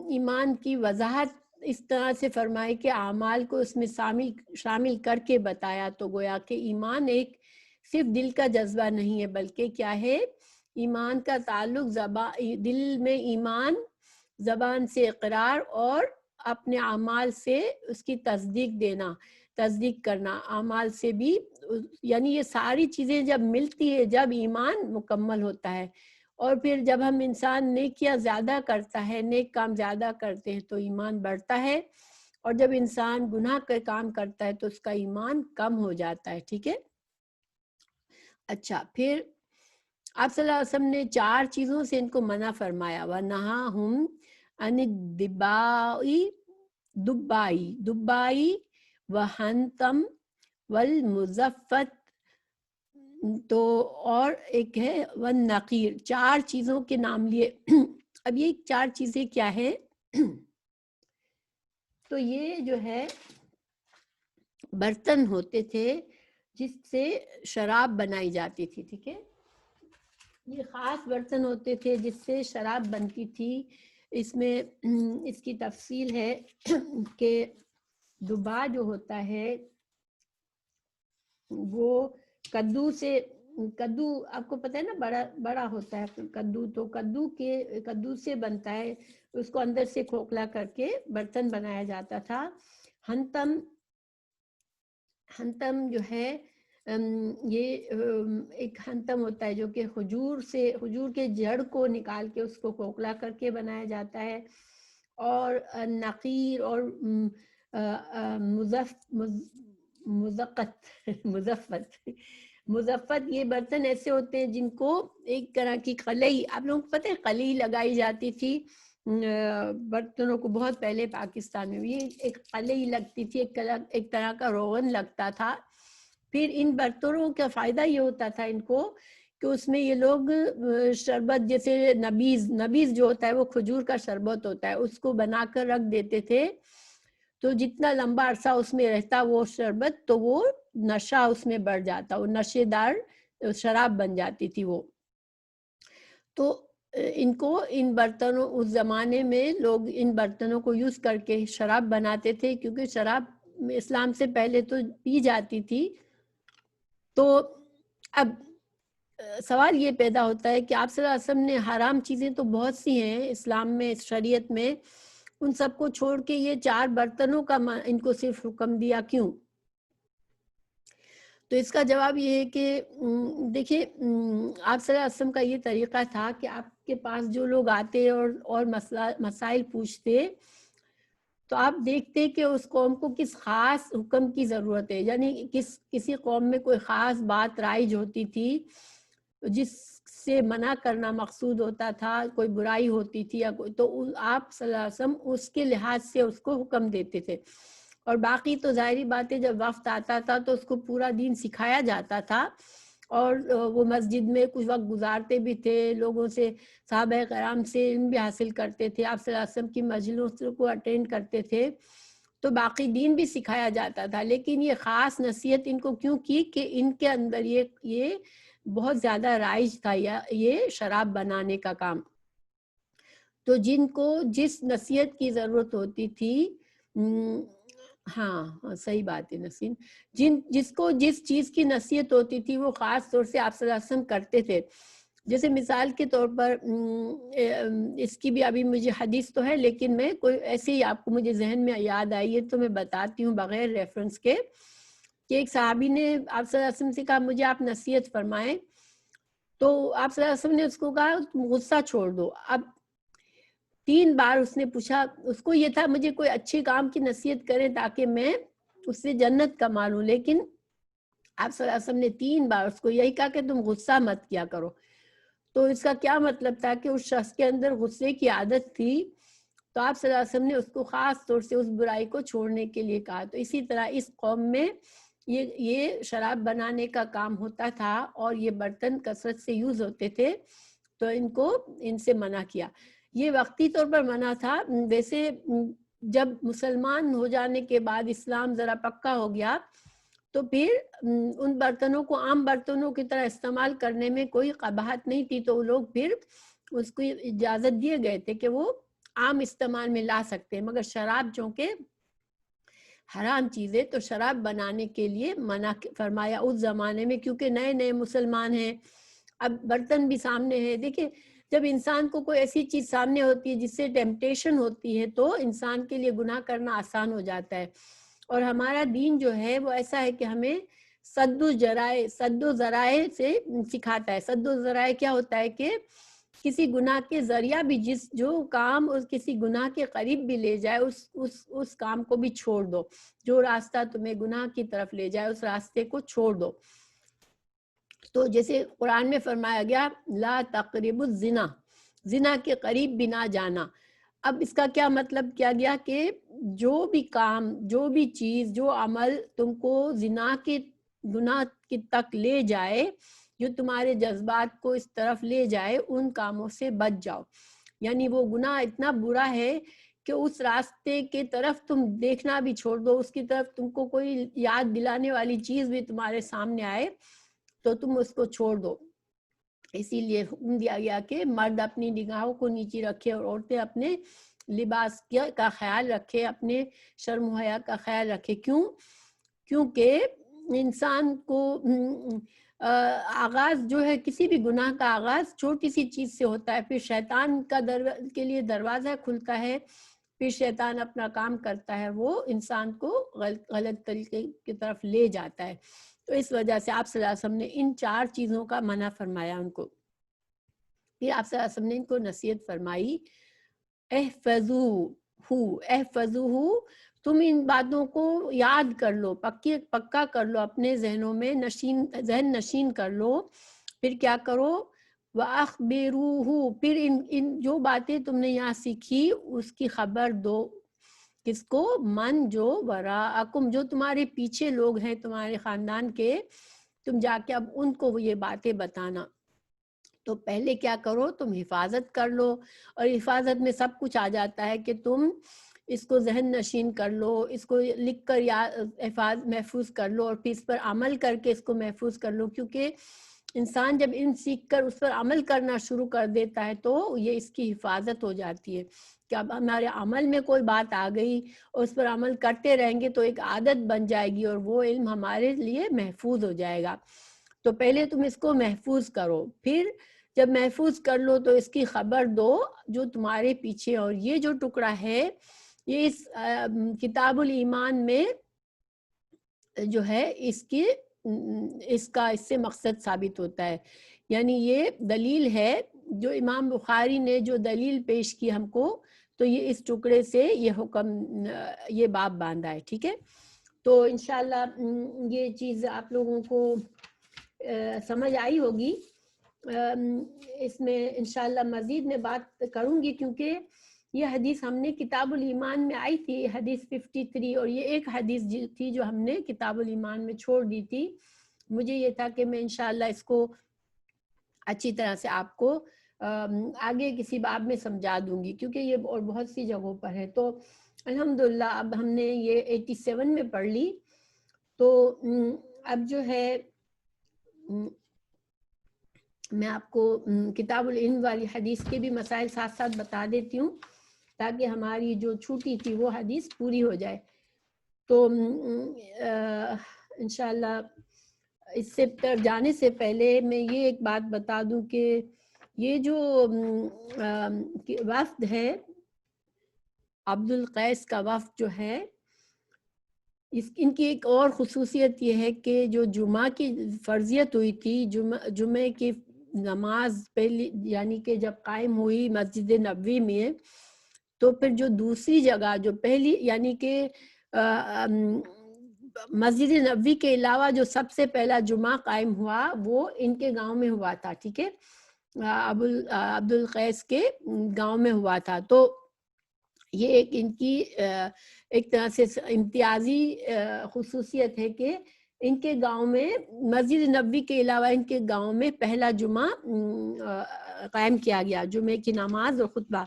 ایمان کی وضاحت اس طرح سے فرمائی کہ اعمال کو اس میں شامل کر کے بتایا، تو گویا کہ ایمان ایک صرف دل کا جذبہ نہیں ہے، بلکہ کیا ہے، ایمان کا تعلق دل میں ایمان، زبان سے اقرار اور اپنے اعمال سے اس کی تصدیق کرنا، اعمال سے بھی، یعنی یہ ساری چیزیں جب ملتی ہے جب ایمان مکمل ہوتا ہے. اور پھر جب ہم انسان نیکیاں زیادہ کرتا ہے، نیک کام زیادہ کرتے ہیں تو ایمان بڑھتا ہے، اور جب انسان گناہ کا کام کرتا ہے تو اس کا ایمان کم ہو جاتا ہے. ٹھیک ہے، اچھا، پھر آپ صلی اللہ علیہ وسلم نے 4 چیزوں سے ان کو منع فرمایا. وَنَهَاهُمْ عَنِ دُبَّائی وَحَنْتَمْ وَالْمُزَفَّت، تو اور ایک ہے وَالنَّقِیر. 4 چیزوں کے نام لیے. اب یہ 4 چیزیں کیا ہے؟ تو یہ جو ہے برتن ہوتے تھے جس سے شراب بنائی جاتی تھی. ٹھیک ہے، یہ خاص برتن ہوتے تھے جس سے شراب بنتی تھی. اس میں اس کی تفصیل ہے کہ دبا جو ہوتا ہے وہ کدو آپ کو پتہ ہے نا، بڑا ہوتا ہے کدو، تو کدو سے بنتا ہے، اس کو اندر سے کھوکھلا کر کے برتن بنایا جاتا تھا. ہنتم جو ہے یہ ایک ہنتم ہوتا ہے جو کہ کھجور کے جڑ کو نکال کے اس کو کھوکھلا کر کے بنایا جاتا ہے. اور نقیر اور مزفت یہ برتن ایسے ہوتے ہیں جن کو ایک طرح کی قلعی، آپ لوگوں کو پتہ ہے قلعی لگائی جاتی تھی برتنوں کو بہت پہلے پاکستان میں بھی ایک قلعی لگتی تھی، ایک طرح کا روغن لگتا تھا. پھر ان برتنوں کا فائدہ یہ ہوتا تھا ان کو کہ اس میں یہ لوگ شربت جیسے نبیز جو ہوتا ہے وہ کھجور کا شربت ہوتا ہے، اس کو بنا کر رکھ دیتے تھے، تو جتنا لمبا عرصہ اس میں رہتا وہ شربت تو وہ نشہ اس میں بڑھ جاتا، وہ نشے دار شراب بن جاتی تھی وہ. تو ان کو ان برتنوں اس زمانے میں لوگ ان برتنوں کو یوز کر کے شراب بناتے تھے، کیونکہ شراب اسلام سے پہلے تو پی جاتی تھی. تو اب سوال یہ پیدا ہوتا ہے کہ آپ صلی اللہ علیہ وسلم نے حرام چیزیں تو بہت سی ہیں اسلام میں، شریعت میں، ان سب کو چھوڑ کے یہ 4 برتنوں کا ان کو صرف حکم دیا کیوں؟ تو اس کا جواب یہ ہے کہ دیکھیں آپ صلی اللہ علیہ وسلم کا یہ طریقہ تھا کہ آپ کے پاس جو لوگ آتے اور مسائل پوچھتے تو آپ دیکھتے کہ اس قوم کو کس خاص حکم کی ضرورت ہے، یعنی کسی قوم میں کوئی خاص بات رائج ہوتی تھی جس سے منع کرنا مقصود ہوتا تھا، کوئی برائی ہوتی تھی یا کوئی، تو آپ صلی اللہ علیہ وسلم اس کے لحاظ سے اس کو حکم دیتے تھے. اور باقی تو ظاہری بات ہے جب وقت آتا تھا تو اس کو پورا دین سکھایا جاتا تھا، اور وہ مسجد میں کچھ وقت گزارتے بھی تھے، لوگوں سے، صحابہ کرام سے علم بھی حاصل کرتے تھے، آپ صلی اللہ علیہ وسلم کی مجلسوں کو اٹینڈ کرتے تھے، تو باقی دین بھی سکھایا جاتا تھا. لیکن یہ خاص نصیحت ان کو کیوں کی کہ ان کے اندر یہ بہت زیادہ رائج تھا یہ شراب بنانے کا کام. تو جن کو جس نصیحت کی ضرورت ہوتی تھی، ہاں صحیح بات ہے نسیم، جس کو جس چیز کی نصیحت ہوتی تھی وہ خاص طور سے آپ صلی اللہ علیہ وسلم کرتے تھے. جیسے مثال کے طور پر اس کی بھی ابھی مجھے حدیث تو ہے لیکن میں کوئی ایسے ہی آپ کو مجھے ذہن میں یاد آئی ہے تو میں بتاتی ہوں بغیر ریفرنس کے، کہ ایک صحابی نے آپ صلی اللہ علیہ وسلم سے کہا مجھے آپ نصیحت فرمائیں، تو آپ صلی اللہ علیہ وسلم نے اس کو کہا تم غصہ چھوڑ دو. اب 3 بار اس نے پوچھا، اس کو یہ تھا مجھے کوئی اچھے کام کی نصیحت کرے تاکہ میں اس سے جنت کما لوں، لیکن آپ صلی اللہ علیہ وسلم نے 3 بار اس کو یہی کہا کہ تم غصہ مت کیا کرو. تو اس کا کیا مطلب تھا کہ اس شخص کے اندر غصے کی عادت تھی، تو آپ صلی اللہ علیہ وسلم نے اس کو خاص طور سے اس برائی کو چھوڑنے کے لیے کہا. تو اسی طرح اس قوم میں یہ شراب بنانے کا کام ہوتا تھا اور یہ برتن کثرت سے یوز ہوتے تھے، تو ان سے منع کیا. یہ وقتی طور پر منع تھا. ویسے جب مسلمان ہو جانے کے بعد اسلام ذرا پکا ہو گیا تو پھر ان برتنوں کو عام برتنوں کی طرح استعمال کرنے میں کوئی قباحت نہیں تھی، تو وہ لوگ پھر اس کو اجازت دیے گئے تھے کہ وہ عام استعمال میں لا سکتے ہیں. مگر شراب چونکہ حرام چیزیں، تو شراب بنانے کے لیے منع فرمایا اس زمانے میں، کیونکہ نئے نئے مسلمان ہیں، اب برتن بھی سامنے ہے. دیکھیں جب انسان کو کوئی ایسی چیز سامنے ہوتی ہے جس سے ٹیمپٹیشن ہوتی ہے تو انسان کے لیے گناہ کرنا آسان ہو جاتا ہے. اور ہمارا دین جو ہے وہ ایسا ہے کہ ہمیں سد و ذرائع سے سکھاتا ہے. سد و ذرائع کیا ہوتا ہے کہ کسی گناہ کے ذریعہ بھی جو کام اس کسی گناہ کے قریب بھی لے جائے اس کام کو بھی چھوڑ دو. جو راستہ تمہیں گناہ کی طرف لے جائے اس راستے کو چھوڑ دو. تو جیسے قرآن میں فرمایا گیا لا تقربوا الزنا، زنا کے قریب بھی نہ جانا. اب اس کا کیا مطلب کیا گیا کہ جو بھی کام، جو بھی چیز، جو عمل تم کو زنا کے گناہ کی تک لے جائے، جو تمہارے جذبات کو اس طرف لے جائے، ان کاموں سے بچ جاؤ. یعنی وہ گناہ اتنا برا ہے کہ اس راستے کے طرف تم دیکھنا بھی چھوڑ دو، اس کی طرف تم کو کوئی یاد دلانے والی چیز بھی تمہارے سامنے آئے تو تم اس کو چھوڑ دو. اسی لیے حکم دیا گیا کہ مرد اپنی نگاہوں کو نیچی رکھے اور عورتیں اپنے لباس کا خیال رکھے، اپنے شرم و حیا کا خیال رکھے. کیونکہ انسان کو آغاز جو ہے کسی بھی گناہ کا آغاز چھوٹی سی چیز سے ہوتا ہے، پھر شیطان کے لیے دروازہ کھلتا ہے، پھر شیطان اپنا کام کرتا ہے، وہ انسان کو غلط طریقے کی طرف لے جاتا ہے. تو اس وجہ سے آپ صلی اللہ علیہ وسلم نے ان 4 چیزوں کا منع فرمایا ان کو. پھر آپ صلی اللہ علیہ وسلم نے ان کو نصیحت فرمائی احفظوہ، تم ان باتوں کو یاد کر لو، پکا کر لو، اپنے ذہنوں میں ذہن نشین کر لو. پھر کیا کرو وَأَخْبِرُوهُ، پھر ان جو باتیں تم نے یہاں سیکھی اس کی خبر دو. کس کو؟ من جو وراءکم، جو تمہارے پیچھے لوگ ہیں تمہارے خاندان کے، تم جا کے اب ان کو یہ باتیں بتانا. تو پہلے کیا کرو، تم حفاظت کر لو، اور حفاظت میں سب کچھ آ جاتا ہے کہ تم اس کو ذہن نشین کر لو، اس کو لکھ کر محفوظ کر لو، اور پھر اس پر عمل کر کے اس کو محفوظ کر لو. کیونکہ انسان جب علم سیکھ کر اس پر عمل کرنا شروع کر دیتا ہے تو یہ اس کی حفاظت ہو جاتی ہے کہ اب ہمارے عمل میں کوئی بات آ گئی اور اس پر عمل کرتے رہیں گے تو ایک عادت بن جائے گی اور وہ علم ہمارے لیے محفوظ ہو جائے گا. تو پہلے تم اس کو محفوظ کرو، پھر جب محفوظ کر لو تو اس کی خبر دو جو تمہارے پیچھے. اور یہ جو ٹکڑا ہے یہ اس کتاب الایمان میں جو ہے اس سے مقصد ثابت ہوتا ہے. یعنی یہ دلیل ہے جو امام بخاری نے جو دلیل پیش کی ہم کو، تو یہ اس ٹکڑے سے یہ حکم یہ باب باندھا ہے. ٹھیک ہے، تو انشاءاللہ یہ چیز آپ لوگوں کو سمجھ آئی ہوگی. اس میں انشاءاللہ مزید میں بات کروں گی کیونکہ یہ حدیث ہم نے کتاب الایمان میں آئی تھی، حدیث 53، اور یہ ایک حدیث تھی جو ہم نے کتاب الایمان میں چھوڑ دی تھی. مجھے یہ تھا کہ میں انشاءاللہ اس کو اچھی طرح سے آپ کو آگے کسی باب میں سمجھا دوں گی کیونکہ یہ اور بہت سی جگہوں پر ہے. تو الحمدللہ اب ہم نے یہ 87 میں پڑھ لی. تو اب جو ہے میں آپ کو کتاب العلم والی حدیث کے بھی مسائل ساتھ ساتھ بتا دیتی ہوں تاکہ ہماری جو چھوٹی تھی وہ حدیث پوری ہو جائے. تو انشاءاللہ اس سے جانے سے پہلے میں یہ ایک بات بتا دوں کہ یہ جو وفد ہے عبد القیس کا وفد جو ہے ان کی ایک اور خصوصیت یہ ہے کہ جو جمعہ کی فرضیت ہوئی تھی، جمعے کی نماز پہلی یعنی کہ جب قائم ہوئی مسجد نبوی میں، تو پھر جو دوسری جگہ جو پہلی یعنی کہ مسجد نبوی کے علاوہ جو سب سے پہلا جمعہ قائم ہوا وہ ان کے گاؤں میں ہوا تھا. ٹھیک ہے، عبد القیس کے گاؤں میں ہوا تھا. تو یہ ایک ان کی ایک طرح سے امتیازی خصوصیت ہے کہ ان کے گاؤں میں مسجد نبوی کے علاوہ ان کے گاؤں میں پہلا جمعہ قائم کیا گیا، جمعے کی نماز اور خطبہ.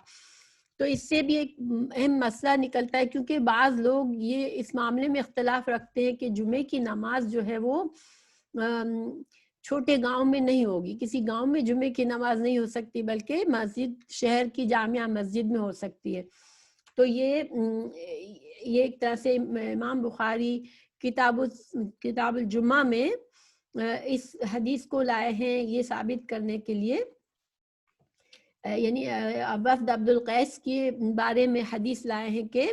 تو اس سے بھی ایک اہم مسئلہ نکلتا ہے کیونکہ بعض لوگ یہ اس معاملے میں اختلاف رکھتے ہیں کہ جمعے کی نماز جو ہے وہ چھوٹے گاؤں میں نہیں ہوگی، کسی گاؤں میں جمعے کی نماز نہیں ہو سکتی بلکہ مسجد شہر کی جامعہ مسجد میں ہو سکتی ہے. تو یہ ایک طرح سے امام بخاری کتاب الجمعہ میں اس حدیث کو لائے ہیں یہ ثابت کرنے کے لیے، یعنی وفد عبد القیس کے بارے میں حدیث لائے ہیں کہ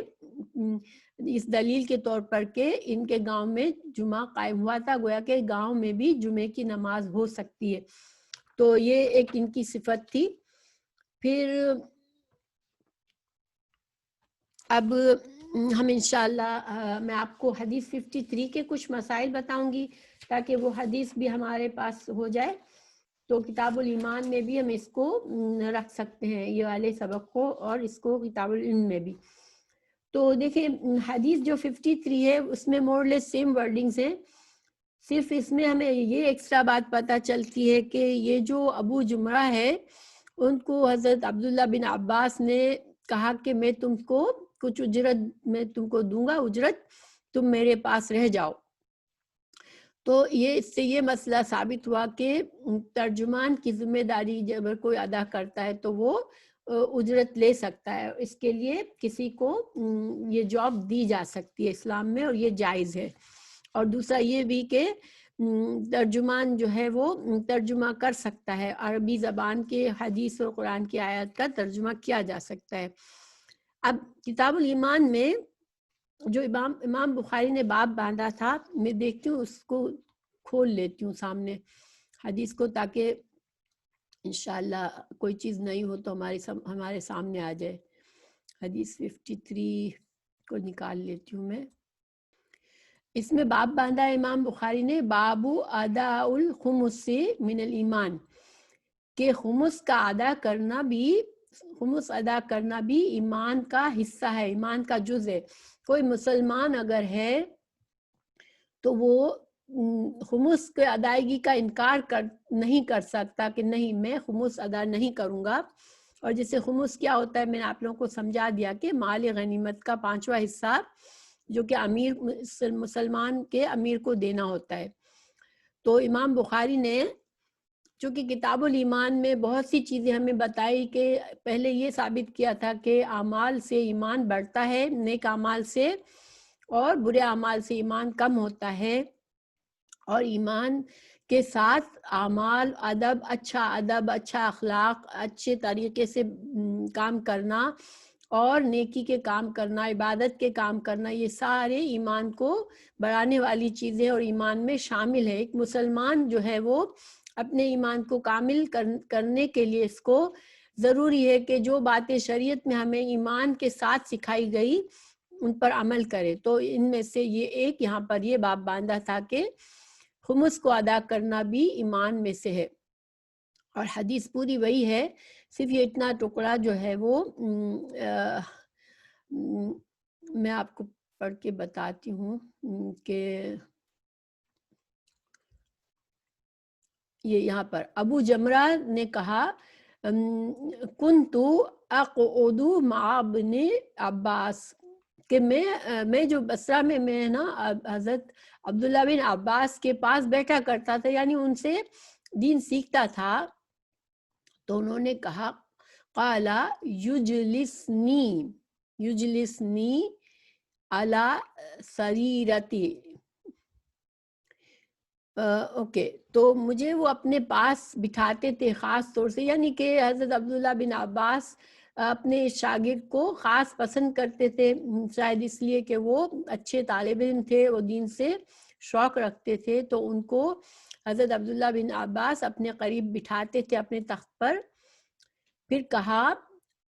اس دلیل کے طور پر کہ ان کے گاؤں میں جمعہ قائم ہوا تھا، گویا کہ گاؤں میں بھی جمعے کی نماز ہو سکتی ہے. تو یہ ایک ان کی صفت تھی. پھر اب ہم انشاءاللہ میں آپ کو حدیث 53 کے کچھ مسائل بتاؤں گی تاکہ وہ حدیث بھی ہمارے پاس ہو جائے. تو کتاب الایمان میں بھی ہم اس کو رکھ سکتے ہیں یہ والے سبق کو اور اس کو کتاب العلم میں بھی. تو دیکھیں حدیث جو 53 ہے اس میں مور لیس سیم ورڈنگز ہیں، صرف اس میں ہمیں یہ ایکسٹرا بات پتہ چلتی ہے کہ یہ جو ابو جمرہ ہے ان کو حضرت عبداللہ بن عباس نے کہا کہ میں تم کو کچھ اجرت میں تم کو دوں گا، اجرت تم میرے پاس رہ جاؤ. تو اس سے یہ مسئلہ ثابت ہوا کہ ترجمان کی ذمہ داری جب کوئی ادا کرتا ہے تو وہ اجرت لے سکتا ہے، اس کے لیے کسی کو یہ جاب دی جا سکتی ہے اسلام میں اور یہ جائز ہے. اور دوسرا یہ بھی کہ ترجمان جو ہے وہ ترجمہ کر سکتا ہے، عربی زبان کے حدیث اور قرآن کی آیات کا ترجمہ کیا جا سکتا ہے. اب کتاب الایمان میں جو امام بخاری نے باب باندھا تھا، میں دیکھتی ہوں اس کو کھول لیتی ہوں سامنے حدیث کو تاکہ انشاءاللہ کوئی چیز نہیں ہو تو ہمارے سامنے آ جائے. حدیث 53 کو نکال لیتی ہوں میں. اس میں باب باندھا ہے امام بخاری نے، بابو اداء الخمس من الایمان، کہ خمس کا خمس ادا کرنا بھی ایمان کا حصہ ہے، ایمان کا جز ہے. کوئی مسلمان اگر ہے تو وہ خمس کے ادائیگی کا انکار نہیں کر سکتا کہ نہیں میں خمس ادا نہیں کروں گا. اور جسے خمس کیا ہوتا ہے میں نے آپ لوگوں کو سمجھا دیا کہ مال غنیمت کا 5واں حصہ جو کہ امیر مسلمان کے امیر کو دینا ہوتا ہے. تو امام بخاری نے چونکہ کتاب الایمان میں بہت سی چیزیں ہمیں بتائی کہ پہلے یہ ثابت کیا تھا کہ اعمال سے ایمان بڑھتا ہے، نیک اعمال سے، اور برے اعمال سے ایمان کم ہوتا ہے. اور ایمان کے ساتھ اعمال، ادب، اچھا اخلاق، اچھے طریقے سے کام کرنا اور نیکی کے کام کرنا، عبادت کے کام کرنا، یہ سارے ایمان کو بڑھانے والی چیزیں اور ایمان میں شامل ہے. ایک مسلمان جو ہے وہ اپنے ایمان کو کامل کرنے کے لیے اس کو ضروری ہے کہ جو باتیں شریعت میں ہمیں ایمان کے ساتھ سکھائی گئی ان پر عمل کرے. تو ان میں سے یہ ایک یہاں پر یہ باب باندھا تھا کہ خمس کو ادا کرنا بھی ایمان میں سے ہے. اور حدیث پوری وہی ہے، صرف یہ اتنا ٹکڑا جو ہے وہ میں آپ کو پڑھ کے بتاتی ہوں کہ یہ یہاں پر ابو جمرہ نے کہا کنتو اقعد مع ابن عباس، کہ میں جو بصرہ میں نا حضرت عبداللہ بن عباس کے پاس بیٹھا کرتا تھا، یعنی ان سے دین سیکھتا تھا. تو انہوں نے کہا قال یجلسنی علی سریرتی، اوکے، تو مجھے وہ اپنے پاس بٹھاتے تھے خاص طور سے، یعنی کہ حضرت عبداللہ بن عباس اپنے شاگرد کو خاص پسند کرتے تھے، شاید اس لیے کہ وہ اچھے طالب علم تھے، وہ دین سے شوق رکھتے تھے. تو ان کو حضرت عبداللہ بن عباس اپنے قریب بٹھاتے تھے اپنے تخت پر. پھر کہا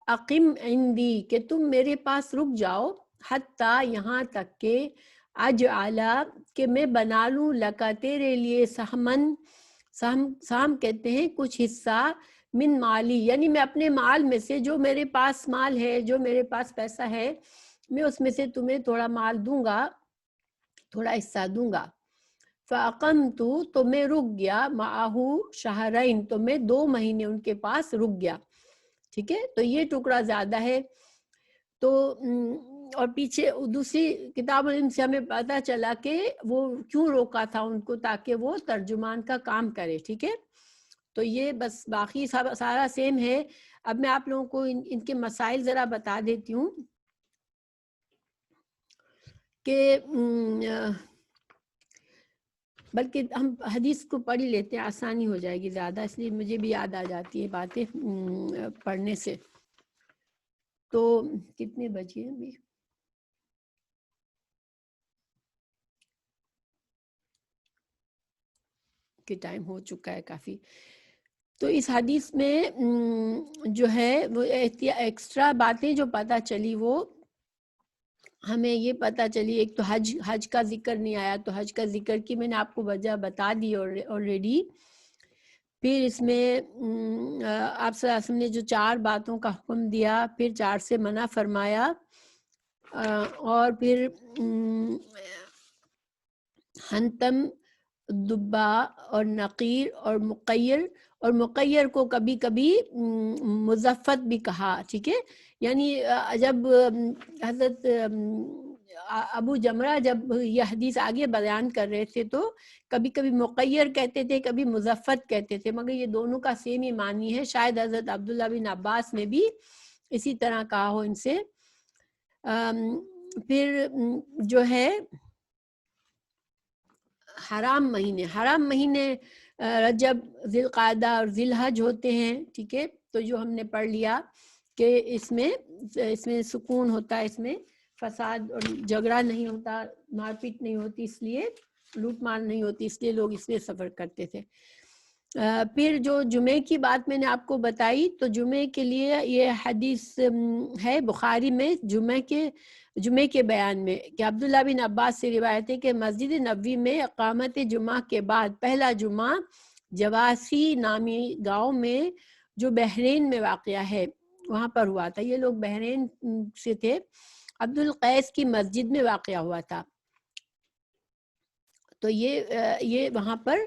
اقم عندی، کہ تم میرے پاس رک جاؤ، حتیٰ یہاں تک کہ اجعلا، کہ میں بنا لوں لکا تیرے لیے سہم کہتے ہیں کچھ حصہ، من مالی، یعنی میں اپنے مال میں سے، جو میرے پاس مال ہے، جو میرے پاس پیسہ ہے، میں اس میں سے تمہیں تھوڑا مال دوں گا، تھوڑا حصہ دوں گا. فاقمت، تو میں رک گیا، معہو شہرین، تو میں 2 مہینے ان کے پاس رک گیا. ٹھیک ہے، تو یہ ٹکڑا زیادہ ہے. تو اور پیچھے دوسری کتاب العلم سے ہمیں پتہ چلا کہ وہ کیوں روکا تھا ان کو، تاکہ وہ ترجمان کا کام کرے. ٹھیک ہے، تو یہ بس، باقی سارا سیم ہے. اب میں آپ لوگوں کو ان کے مسائل ذرا بتا دیتی ہوں کہ بلکہ ہم حدیث کو پڑھ ہی لیتے ہیں، آسانی ہو جائے گی زیادہ، اس لیے مجھے بھی یاد آ جاتی ہے باتیں پڑھنے سے. تو کتنے بجے ہیں ابھی؟ کہ ٹائم ہو چکا ہے کافی. تو اس حدیث میں جو ہے وہ ایکسٹرا باتیں جو پتہ چلی، وہ ہمیں یہ پتہ چلی، ایک تو حج کا ذکر نہیں آیا، تو حج کا ذکر کی میں نے آپ کو وجہ بتا دی آلریڈی. پھر اس میں آپ صلی اللہ علیہ وسلم نے جو 4 باتوں کا حکم دیا، پھر 4 سے منع فرمایا، اور پھر حنتم، دبا اور نقیر اور مقیر کو کبھی کبھی مزفت بھی کہا. ٹھیک ہے، یعنی جب حضرت ابو جمرہ جب یہ حدیث آگے بیان کر رہے تھے تو کبھی کبھی مقیر کہتے تھے، کبھی مزفت کہتے تھے، مگر یہ دونوں کا سیم ہی معنی ہے. شاید حضرت عبداللہ بن عباس نے بھی اسی طرح کہا ہو ان سے. پھر جو ہے حرام مہینے رجب، ذی القعدہ اور ذی الحج ہوتے ہیں. ٹھیک ہے، تو جو ہم نے پڑھ لیا کہ اس میں سکون ہوتا ہے، اس میں فساد اور جھگڑا نہیں ہوتا، مار پیٹ نہیں ہوتی، اس لیے لوٹ مار نہیں ہوتی، اس لیے لوگ اس میں سفر کرتے تھے. پھر جو جمعے کی بات میں نے آپ کو بتائی، تو جمعے کے لیے یہ حدیث ہے بخاری میں جمعے کے بیان میں کہ عبداللہ بن عباس سے روایت ہے کہ مسجد نبوی میں اقامت جمعہ کے بعد پہلا جمعہ جواسی نامی گاؤں میں جو بحرین میں واقع ہے وہاں پر ہوا تھا. یہ لوگ بحرین سے تھے، عبد القیس کی مسجد میں واقع ہوا تھا. تو یہ وہاں پر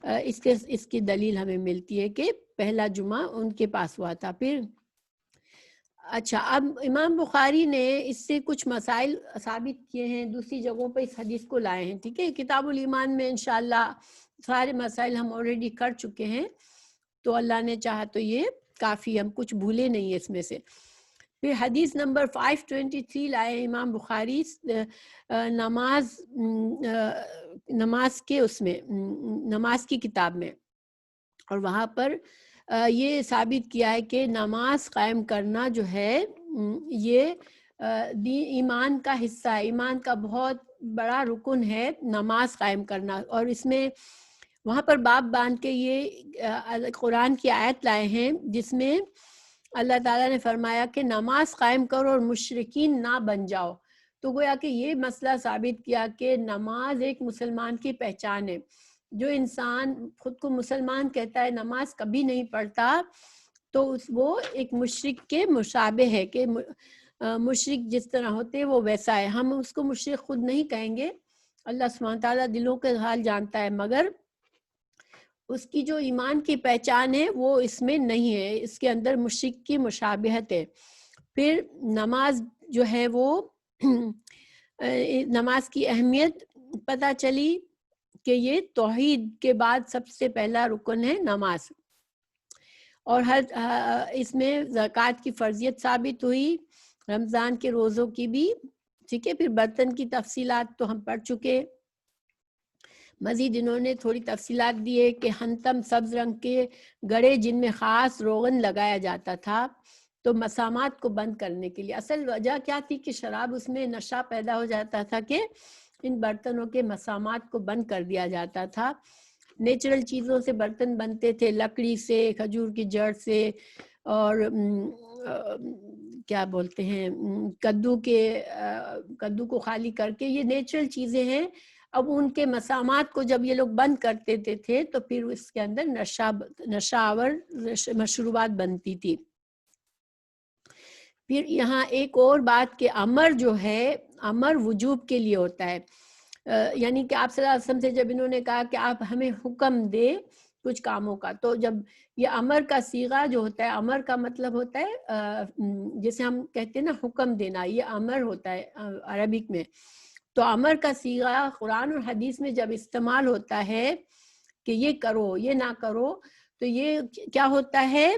اس کی دلیل ہمیں ملتی ہے کہ پہلا جمعہ ان کے پاس ہوا تھا. پھر اچھا، اب امام بخاری نے اس سے کچھ مسائل ثابت کیے ہیں، دوسری جگہوں پہ اس حدیث کو لائے ہیں. ٹھیک ہے، کتاب الایمان میں انشاءاللہ سارے مسائل ہم آلریڈی کر چکے ہیں، تو اللہ نے چاہا تو یہ کافی، ہم کچھ بھولے نہیں ہیں اس میں سے. پھر حدیث نمبر 523 لائے امام بخاری نماز کے اس میں، نماز کی کتاب میں، اور وہاں پر یہ ثابت کیا ہے کہ نماز قائم کرنا جو ہے یہ ایمان کا حصہ ہے، ایمان کا بہت بڑا رکن ہے نماز قائم کرنا. اور اس میں وہاں پر باب باندھ کے یہ قرآن کی آیت لائے ہیں جس میں اللہ تعالیٰ نے فرمایا کہ نماز قائم کرو اور مشرکین نہ بن جاؤ. تو گویا کہ یہ مسئلہ ثابت کیا کہ نماز ایک مسلمان کی پہچان ہے. جو انسان خود کو مسلمان کہتا ہے نماز کبھی نہیں پڑھتا تو وہ ایک مشرک کے مشابہ ہے، کہ مشرک جس طرح ہوتے وہ ویسا ہے. ہم اس کو مشرک خود نہیں کہیں گے، اللہ سبحانہ تعالیٰ دلوں کے حال جانتا ہے، مگر اس کی جو ایمان کی پہچان ہے وہ اس میں نہیں ہے، اس کے اندر مشرک کی مشابہت ہے. پھر نماز جو ہے وہ نماز کی اہمیت پتہ چلی کہ یہ توحید کے بعد سب سے پہلا رکن ہے نماز. اور اس میں زکوٰۃ کی فرضیت ثابت ہوئی، رمضان کے روزوں کی بھی. ٹھیک ہے، پھر برتن کی تفصیلات تو ہم پڑھ چکے. مزید انہوں نے تھوڑی تفصیلات دی ہے کہ ہنتم سبز رنگ کے گڑے جن میں خاص روغن لگایا جاتا تھا تو مسامات کو بند کرنے کے لیے. اصل وجہ کیا تھی کہ شراب اس میں نشہ پیدا ہو جاتا تھا کہ ان برتنوں کے مسامات کو بند کر دیا جاتا تھا. نیچرل چیزوں سے برتن بنتے تھے، لکڑی سے، کھجور کی جڑ سے، اور کیا بولتے ہیں کدو کو خالی کر کے، یہ نیچرل چیزیں ہیں. اب ان کے مسامات کو جب یہ لوگ بند کرتے تھے تو پھر اس کے اندر نشہ آور مشروبات بنتی تھی. پھر یہاں ایک اور بات کہ امر جو ہے، امر وجوب کے لیے ہوتا ہے، یعنی کہ آپ صلی اللہ علیہ وسلم سے جب انہوں نے کہا کہ آپ ہمیں حکم دے کچھ کاموں کا، تو جب یہ امر کا صیغہ جو ہوتا ہے، امر کا مطلب ہوتا ہے جیسے ہم کہتے ہیں نا حکم دینا، یہ امر ہوتا ہے عربک میں. تو امر کا صیغہ قرآن اور حدیث میں جب استعمال ہوتا ہے کہ یہ کرو یہ نہ کرو، تو یہ کیا ہوتا ہے،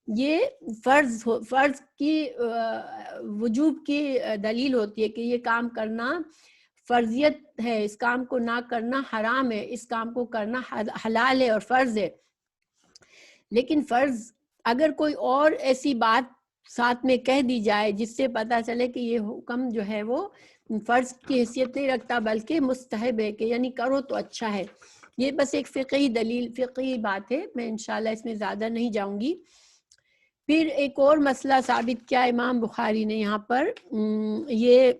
یہ فرض کی وجوب کی دلیل ہوتی ہے کہ یہ کام کرنا فرضیت ہے، اس کام کو نہ کرنا حرام ہے، اس کام کو کرنا حلال ہے اور فرض ہے. لیکن فرض اگر کوئی اور ایسی بات ساتھ میں کہہ دی جائے جس سے پتہ چلے کہ یہ حکم جو ہے وہ فرض کی حیثیت نہیں رکھتا بلکہ مستحب ہے، کہ یعنی کرو تو اچھا ہے. یہ بس ایک فقہی دلیل، فقہی بات ہے، میں انشاءاللہ اس میں زیادہ نہیں جاؤں گی. پھر ایک اور مسئلہ ثابت کیا امام بخاری نے یہاں پر، یہ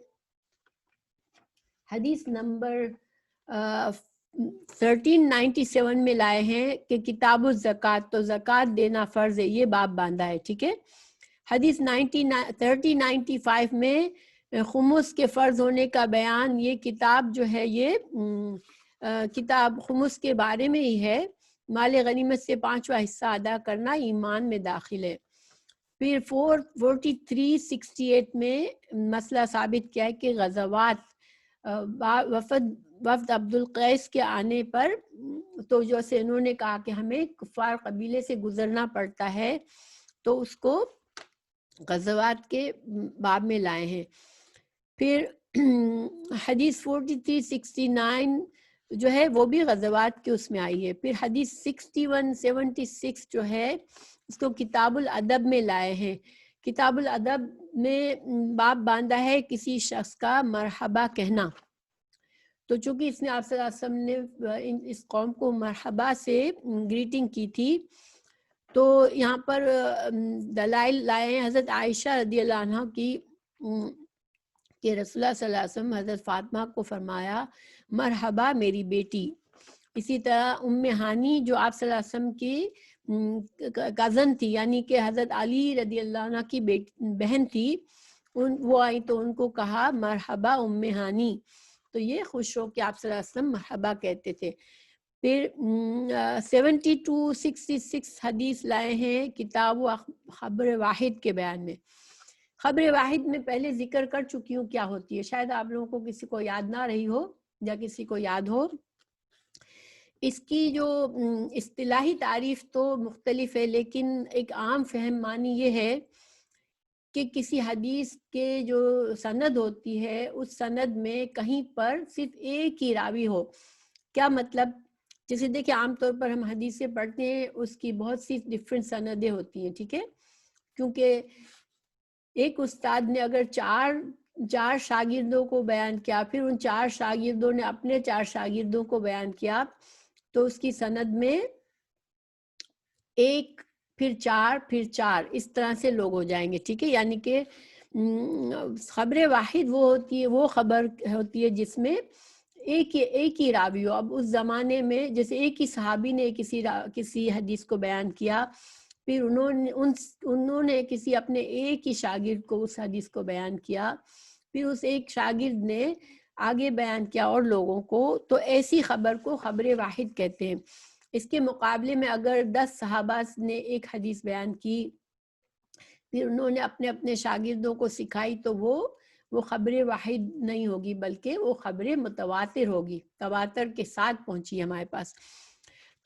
حدیث نمبر 1397 میں لائے ہیں کہ کتاب الزکوٰۃ، تو زکوٰۃ دینا فرض ہے، یہ باب باندھا ہے. ٹھیک ہے، حدیث 1395 میں خمس کے فرض ہونے کا بیان، یہ کتاب جو ہے یہ کتاب خمس کے بارے میں ہی ہے. مال غنیمت سے 5واں حصہ ادا کرنا ایمان میں داخل ہے. پھر 4368 میں مسئلہ ثابت کیا ہے کہ غزوات، وفد عبد القیس کے آنے پر، تو جیسے انہوں نے کہا کہ ہمیں کفار قبیلے سے گزرنا پڑتا ہے، تو اس کو غزوات کے باب میں لائے ہیں. پھر حدیث 4369 جو ہے وہ بھی غزوات کے اس میں آئی ہے. پھر حدیث 6176 جو ہے اس کو کتاب الادب میں لائے ہیں. کتاب الادب میں باب باندھا ہے کسی شخص کا مرحبا کہنا. تو چونکہ اس نے آپ صلی اللہ علیہ وسلم نے اس قوم کو مرحبا سے گریٹنگ کی تھی، تو یہاں پر دلائل لائے ہیں حضرت عائشہ رضی اللہ عنہ کی کہ رسول اللہ صلی اللہ علیہ وسلم حضرت فاطمہ کو فرمایا مرحبا میری بیٹی. اسی طرح ہانی جو آپ صلی اللہ علیہ وسلم کی کزن تھی، یعنی کہ حضرت علی رضی اللہ عنہ کی بہن تھی، وہ آئی تو ان کو کہا مرحبا ہانی. تو یہ خوش ہو کے آپ صلی اللہ علیہ وسلم مرحبا کہتے تھے. پھر 72-66 حدیث لائے ہیں کتاب و خبر واحد کے بیان میں. خبر واحد میں پہلے ذکر کر چکی ہوں کیا ہوتی ہے, شاید آپ لوگوں کو کسی کو یاد نہ رہی ہو یا کسی کو یاد ہو. اس کی جو اصطلاحی تعریف تو مختلف ہے, لیکن ایک عام فہم معنی یہ ہے کہ کسی حدیث کے جو سند ہوتی ہے اس سند میں کہیں پر صرف ایک ہی راوی ہو. کیا مطلب؟ جیسے دیکھیں عام طور پر ہم حدیثیں پڑھتے ہیں, اس کی بہت سی ڈفرینٹ سندیں ہوتی ہیں, ٹھیک ہے, کیونکہ ایک استاد نے اگر چار شاگردوں کو بیان کیا, پھر ان 4 شاگردوں نے اپنے 4 شاگردوں کو بیان کیا, تو اس کی سند میں 1 پھر 4 پھر 4 اس طرح سے لوگ ہو جائیں گے, ٹھیک ہے. یعنی کہ خبر واحد وہ ہوتی ہے, وہ خبر ہوتی ہے جس میں ایک ہی راوی ہو. اب اس زمانے میں جیسے ایک ہی صحابی نے کسی حدیث کو بیان کیا, پھر انہوں نے کسی اپنے ایک ہی شاگرد کو اس حدیث کو بیان کیا, پھر اس ایک شاگرد نے آگے بیان کیا اور لوگوں کو, تو ایسی خبر کو خبر واحد کہتے ہیں. اس کے مقابلے میں اگر 10 صحابہ نے ایک حدیث بیان کی, پھر انہوں نے اپنے اپنے شاگردوں کو سکھائی, تو وہ خبر واحد نہیں ہوگی, بلکہ وہ خبر متواتر ہوگی, تواتر کے ساتھ پہنچی ہمارے پاس.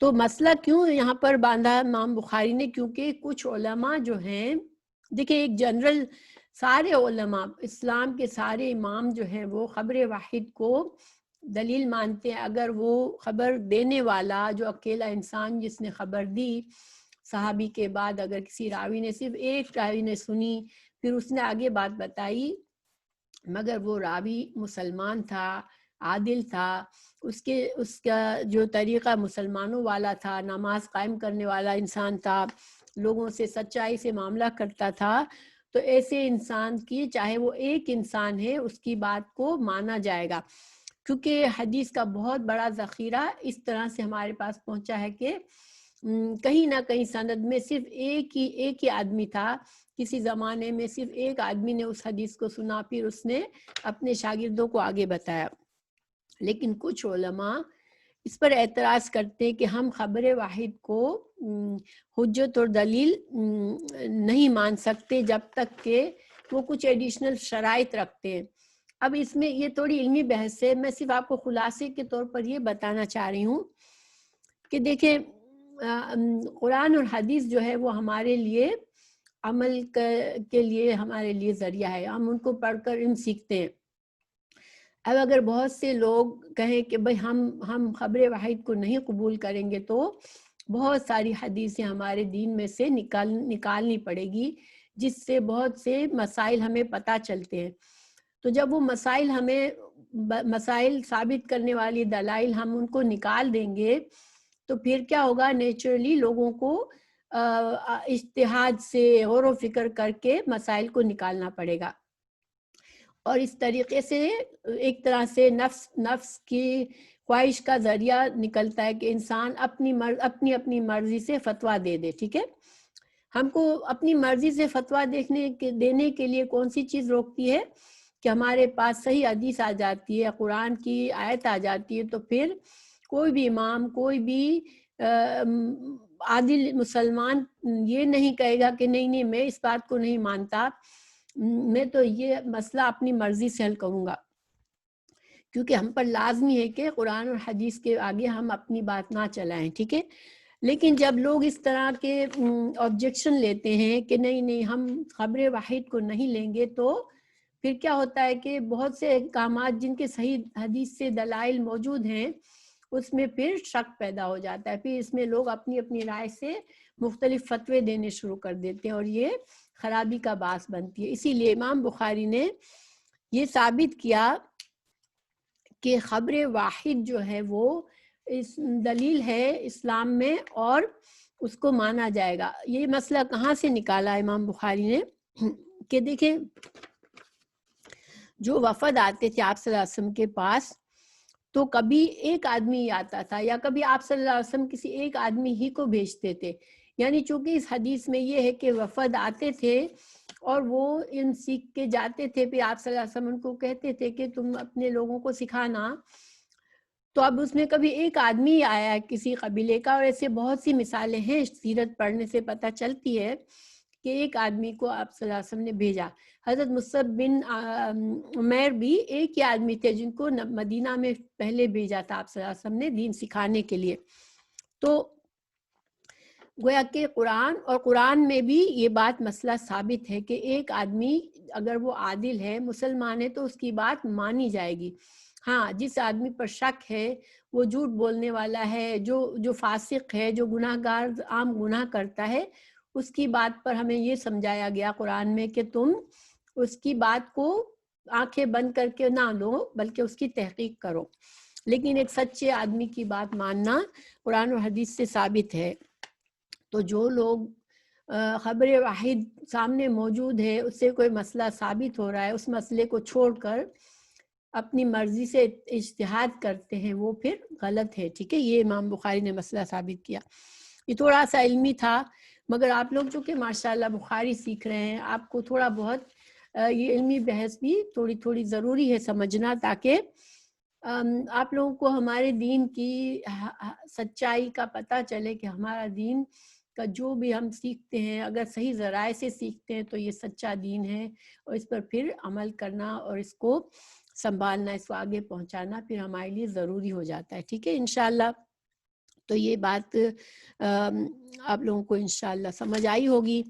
تو مسئلہ کیوں یہاں پر باندھا امام بخاری نے, کیونکہ کچھ علماء جو ہیں, دیکھیں ایک جنرل سارے علماء اسلام کے سارے امام جو ہیں وہ خبر واحد کو دلیل مانتے ہیں. اگر وہ خبر دینے والا جو اکیلا انسان جس نے خبر دی صحابی کے بعد, اگر کسی راوی نے صرف ایک راوی نے سنی, پھر اس نے آگے بات بتائی, مگر وہ راوی مسلمان تھا, عادل تھا, اس کا جو طریقہ مسلمانوں والا تھا, نماز قائم کرنے والا انسان تھا, لوگوں سے سچائی سے معاملہ کرتا تھا, تو ایسے انسان کی چاہے وہ ایک انسان ہے اس کی بات کو مانا جائے گا. کیونکہ حدیث کا بہت بڑا ذخیرہ اس طرح سے ہمارے پاس پہنچا ہے کہ کہیں نہ کہیں سند میں صرف ایک ہی آدمی تھا. کسی زمانے میں صرف ایک آدمی نے اس حدیث کو سنا, پھر اس نے اپنے شاگردوں کو آگے بتایا. لیکن کچھ علماء اس پر اعتراض کرتے ہیں کہ ہم خبر واحد کو حجت اور دلیل نہیں مان سکتے جب تک کہ وہ کچھ ایڈیشنل شرائط رکھتے ہیں. اب اس میں یہ تھوڑی علمی بحث ہے, میں صرف آپ کو خلاصے کے طور پر یہ بتانا چاہ رہی ہوں کہ دیکھیں قرآن اور حدیث جو ہے وہ ہمارے لیے عمل کے لیے ہمارے لیے ذریعہ ہے, ہم ان کو پڑھ کر علم سیکھتے ہیں. اب اگر بہت سے لوگ کہیں کہ بھئی ہم خبر واحد کو نہیں قبول کریں گے, تو بہت ساری حدیثیں ہمارے دین میں سے نکالنی پڑے گی, جس سے بہت سے مسائل ہمیں پتہ چلتے ہیں. تو جب وہ مسائل ثابت کرنے والی دلائل ہم ان کو نکال دیں گے, تو پھر کیا ہوگا, نیچرلی لوگوں کو اجتہاد سے غور و فکر کر کے مسائل کو نکالنا پڑے گا. اور اس طریقے سے ایک طرح سے نفس کی خواہش کا ذریعہ نکلتا ہے کہ انسان اپنی مرضی سے فتویٰ دے دے, ٹھیک ہے. ہم کو اپنی مرضی سے فتویٰ دینے کے لیے کون سی چیز روکتی ہے کہ ہمارے پاس صحیح حدیث آ جاتی ہے, قرآن کی آیت آ جاتی ہے, تو پھر کوئی بھی امام, کوئی بھی عادل مسلمان یہ نہیں کہے گا کہ نہیں میں اس بات کو نہیں مانتا, میں تو یہ مسئلہ اپنی مرضی سے حل کروں گا. کیونکہ ہم پر لازمی ہے کہ قرآن اور حدیث کے آگے ہم اپنی بات نہ چلائیں, ٹھیک ہے. لیکن جب لوگ اس طرح کے آبجیکشن لیتے ہیں کہ نہیں ہم خبر واحد کو نہیں لیں گے, تو پھر کیا ہوتا ہے کہ بہت سے احکامات جن کے صحیح حدیث سے دلائل موجود ہیں اس میں پھر شک پیدا ہو جاتا ہے, پھر اس میں لوگ اپنی رائے سے مختلف فتوے دینے شروع کر دیتے ہیں, اور یہ خرابی کا باعث بنتی ہے. اسی لیے امام بخاری نے یہ ثابت کیا کہ خبر واحد جو ہے وہ دلیل ہے اسلام میں, اور اس کو مانا جائے گا. یہ مسئلہ کہاں سے نکالا امام بخاری نے کہ دیکھیں جو وفد آتے تھے آپ صلی اللہ علیہ وسلم کے پاس, تو کبھی ایک آدمی آتا تھا, یا کبھی آپ صلی اللہ علیہ وسلم کسی ایک آدمی ہی کو بھیجتے تھے. یعنی چونکہ اس حدیث میں یہ ہے کہ وفد آتے تھے اور وہ علم سیکھ کے جاتے تھے، پھر آپ صلی اللہ علیہ وسلم ان کو کہتے تھے کہ تم اپنے لوگوں کو سکھانا. تو اب اس میں کبھی ایک آدمی آیا کسی قبیلے کا، اور ایسے بہت سی مثالیں ہیں، سیرت پڑھنے سے پتہ چلتی ہے کہ ایک آدمی کو آپ صلی اللہ علیہ وسلم نے بھیجا. حضرت مصعب بن عمیر بھی ایک ہی آدمی تھے جن کو مدینہ میں پہلے بھیجا تھا آپ صلی اللہ علیہ وسلم نے دین سکھانے کے لیے. تو گویا کہ قرآن میں بھی یہ بات مسئلہ ثابت ہے کہ ایک آدمی اگر وہ عادل ہے، مسلمان ہے، تو اس کی بات مانی جائے گی. ہاں، جس آدمی پر شک ہے، وہ جھوٹ بولنے والا ہے، جو فاسق ہے، جو گناہ گار عام گناہ کرتا ہے، اس کی بات پر ہمیں یہ سمجھایا گیا قرآن میں کہ تم اس کی بات کو آنکھیں بند کر کے نہ لو، بلکہ اس کی تحقیق کرو. لیکن ایک سچے آدمی کی بات ماننا قرآن و حدیث سے ثابت ہے. تو جو لوگ خبر واحد سامنے موجود ہے، اس سے کوئی مسئلہ ثابت ہو رہا ہے، اس مسئلے کو چھوڑ کر اپنی مرضی سے اجتہاد کرتے ہیں، وہ پھر غلط ہے. ٹھیک ہے، یہ امام بخاری نے مسئلہ ثابت کیا. یہ تھوڑا سا علمی تھا، مگر آپ لوگ جو کہ ماشاءاللہ بخاری سیکھ رہے ہیں، آپ کو تھوڑا بہت یہ علمی بحث بھی تھوڑی تھوڑی ضروری ہے سمجھنا، تاکہ آپ لوگوں کو ہمارے دین کی سچائی کا پتہ چلے کہ ہمارا دین کا جو بھی ہم سیکھتے ہیں، اگر صحیح ذرائع سے سیکھتے ہیں تو یہ سچا دین ہے، اور اس پر پھر عمل کرنا اور اس کو سنبھالنا، اس کو آگے پہنچانا پھر ہمارے لیے ضروری ہو جاتا ہے. ٹھیک ہے انشاءاللہ. تو یہ بات آپ لوگوں کو انشاءاللہ سمجھ آئی ہوگی.